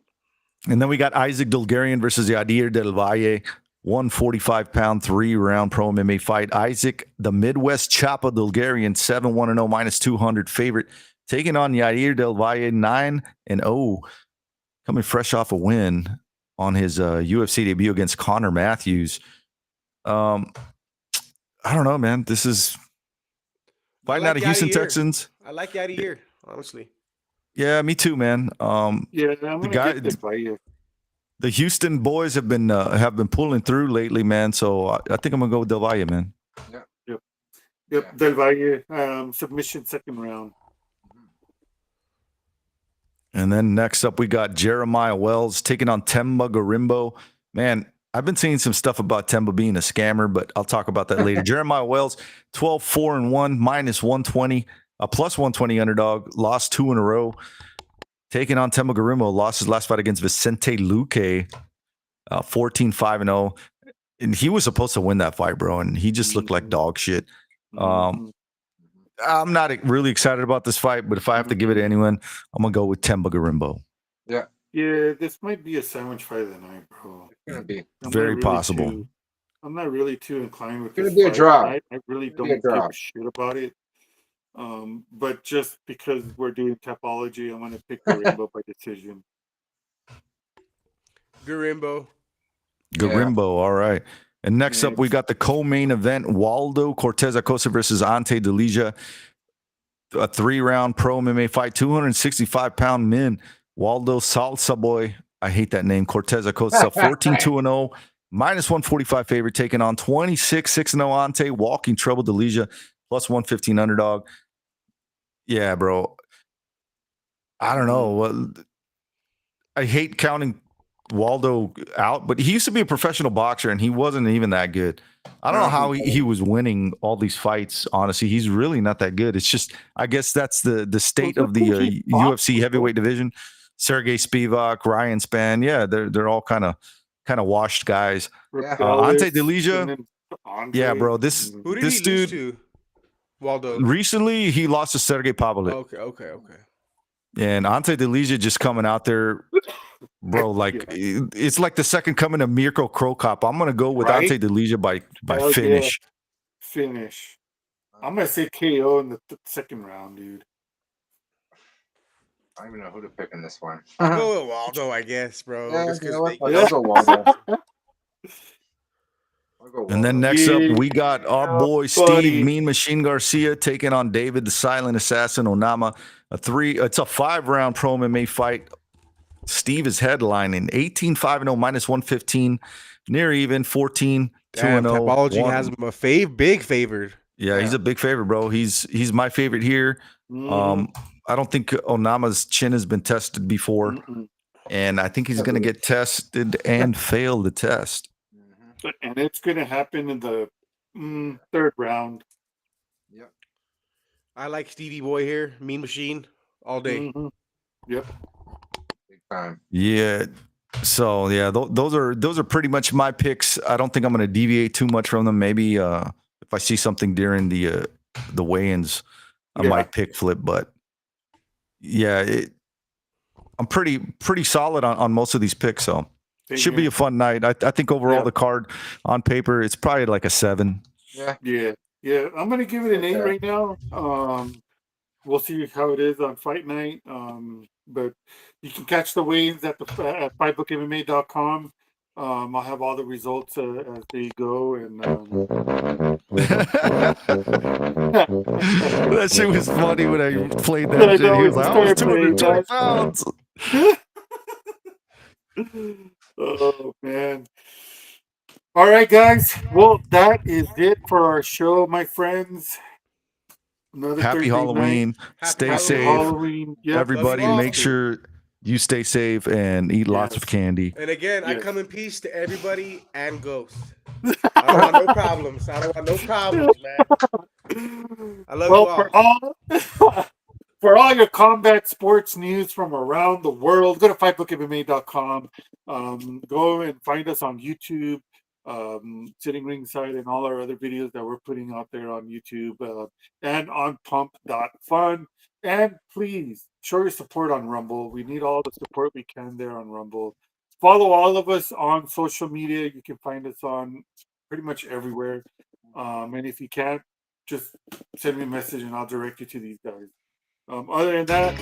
And then we got Isaac Dulgarian versus Yadir Del Valle. 145-pound, 3-round pro MMA fight. Isaac, the Midwest Chapa Dulgarian, 7-1-0, minus 200 favorite. Taking on Yadir Del Valle, 9-0. Coming fresh off a win on his UFC debut against Connor Matthews. I don't know, man. This is fighting out of Houston Texans.
I like Yadir, honestly.
Yeah, me too, man.
Yeah, I'm gonna get this by you.
The Houston boys have been pulling through lately, man. So I think I'm gonna go with Del Valle, man.
Yep. Del Valle, submission second round.
And then next up, we got Jeremiah Wells taking on Temba Garimbo. Man, I've been seeing some stuff about Temba being a scammer, but I'll talk about that later. Jeremiah Wells, 12-4-1, minus 120, a plus 120 underdog, lost 2 in a row. Taking on Temba Garimbo, lost his last fight against Vicente Luque, 14-5-0. And he was supposed to win that fight, bro, and he just looked like dog shit. I'm not really excited about this fight, but if I have to give it to anyone, I'm going to go with Temba Garimbo.
Yeah.
Yeah, this might be a sandwich fight of the night, bro.
It's going to be.
Very possible.
I'm not really too inclined with
this.
It's
going to be a draw.
I really don't give a shit about it. But just because we're doing topology, I'm going to pick Garimbo by decision.
Garimbo,
all right. And next up, we got the co-main event, Waldo Cortez Acosta versus Ante Delija. A 3-round pro MMA fight, 265-pound men. Waldo Salsa Boy, I hate that name, Cortez Acosta, 14-2-0, minus 145 favorite, taking on 26-6-0 Ante, walking trouble Delija, plus 115 underdog. Yeah, bro. I don't know. I hate counting Waldo out, but he used to be a professional boxer and he wasn't even that good. I don't know how he was winning all these fights. Honestly, he's really not that good. It's just, I guess that's the state of the UFC heavyweight division. Sergey Spivak, Ryan Spann, yeah, they're all kind of washed guys. Ante Delija, yeah, bro. This dude,
Waldo.
Recently, he lost to Sergey Pavlik.
Okay.
And Ante Delija just coming out there, bro. Like it's like the second coming of Mirko Krokop. I'm gonna go with Ante Delija by
Hell
finish.
yeah. Finish. I'm gonna say KO in the second round, dude.
I don't even know who to pick in this one.
I'll go with Waldo, I guess, bro.
Yeah,
Just
you know
'cause
what? I'll go Waldo.
And then next up, we got our boy Steve
buddy.
Mean Machine Garcia taking on David the Silent Assassin Onama. It's a 5-round pro MMA fight. Steve is headlining 18-5-0 minus 115, near even 14-2-0.
Tapology has him a big favored.
Yeah, he's a big favorite, bro. He's my favorite here. I don't think Onama's chin has been tested before, and I think he's going to get tested and fail the test.
And it's going to happen in the third round.
Yep.
I like Stevie Boy here, Mean Machine, all day.
Yep.
Big time.
Yeah. So yeah, those are pretty much my picks. I don't think I'm going to deviate too much from them. Maybe if I see something during the weigh-ins, I might pick flip. But yeah, I'm pretty solid on most of these picks. So should be a fun night. I think overall the card on paper it's probably like a 7.
Yeah. I'm gonna give it an 8 right now. We'll see how it is on fight night. But you can catch the weigh-ins at fightbookmma.com. I'll have all the results as they go, and
that shit was funny when I played that shit. He was like, I was 220 pounds.
Oh man. All right, guys. Well, that is it for our show, my friends. Another
Happy
Thursday
Halloween.
night.
Stay
Happy
safe.
Halloween. Yep.
Everybody, make sure you stay safe and eat lots of candy.
And again, I come in peace to everybody and Ghost. I don't want no problems. Man. I love you all.
For all your combat sports news from around the world, go to fightbookmma.com. Go and find us on YouTube, Sitting Ringside, and all our other videos that we're putting out there on YouTube and on pump.fun. And please show your support on Rumble. We need all the support we can there on Rumble. Follow all of us on social media. You can find us on pretty much everywhere. And if you can't, just send me a message and I'll direct you to these guys. Other than that,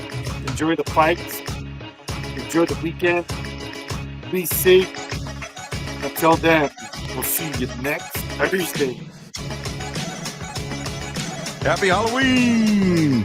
enjoy the fights. Enjoy the weekend. Be safe. Until then, we'll see you next Thursday.
Happy Halloween!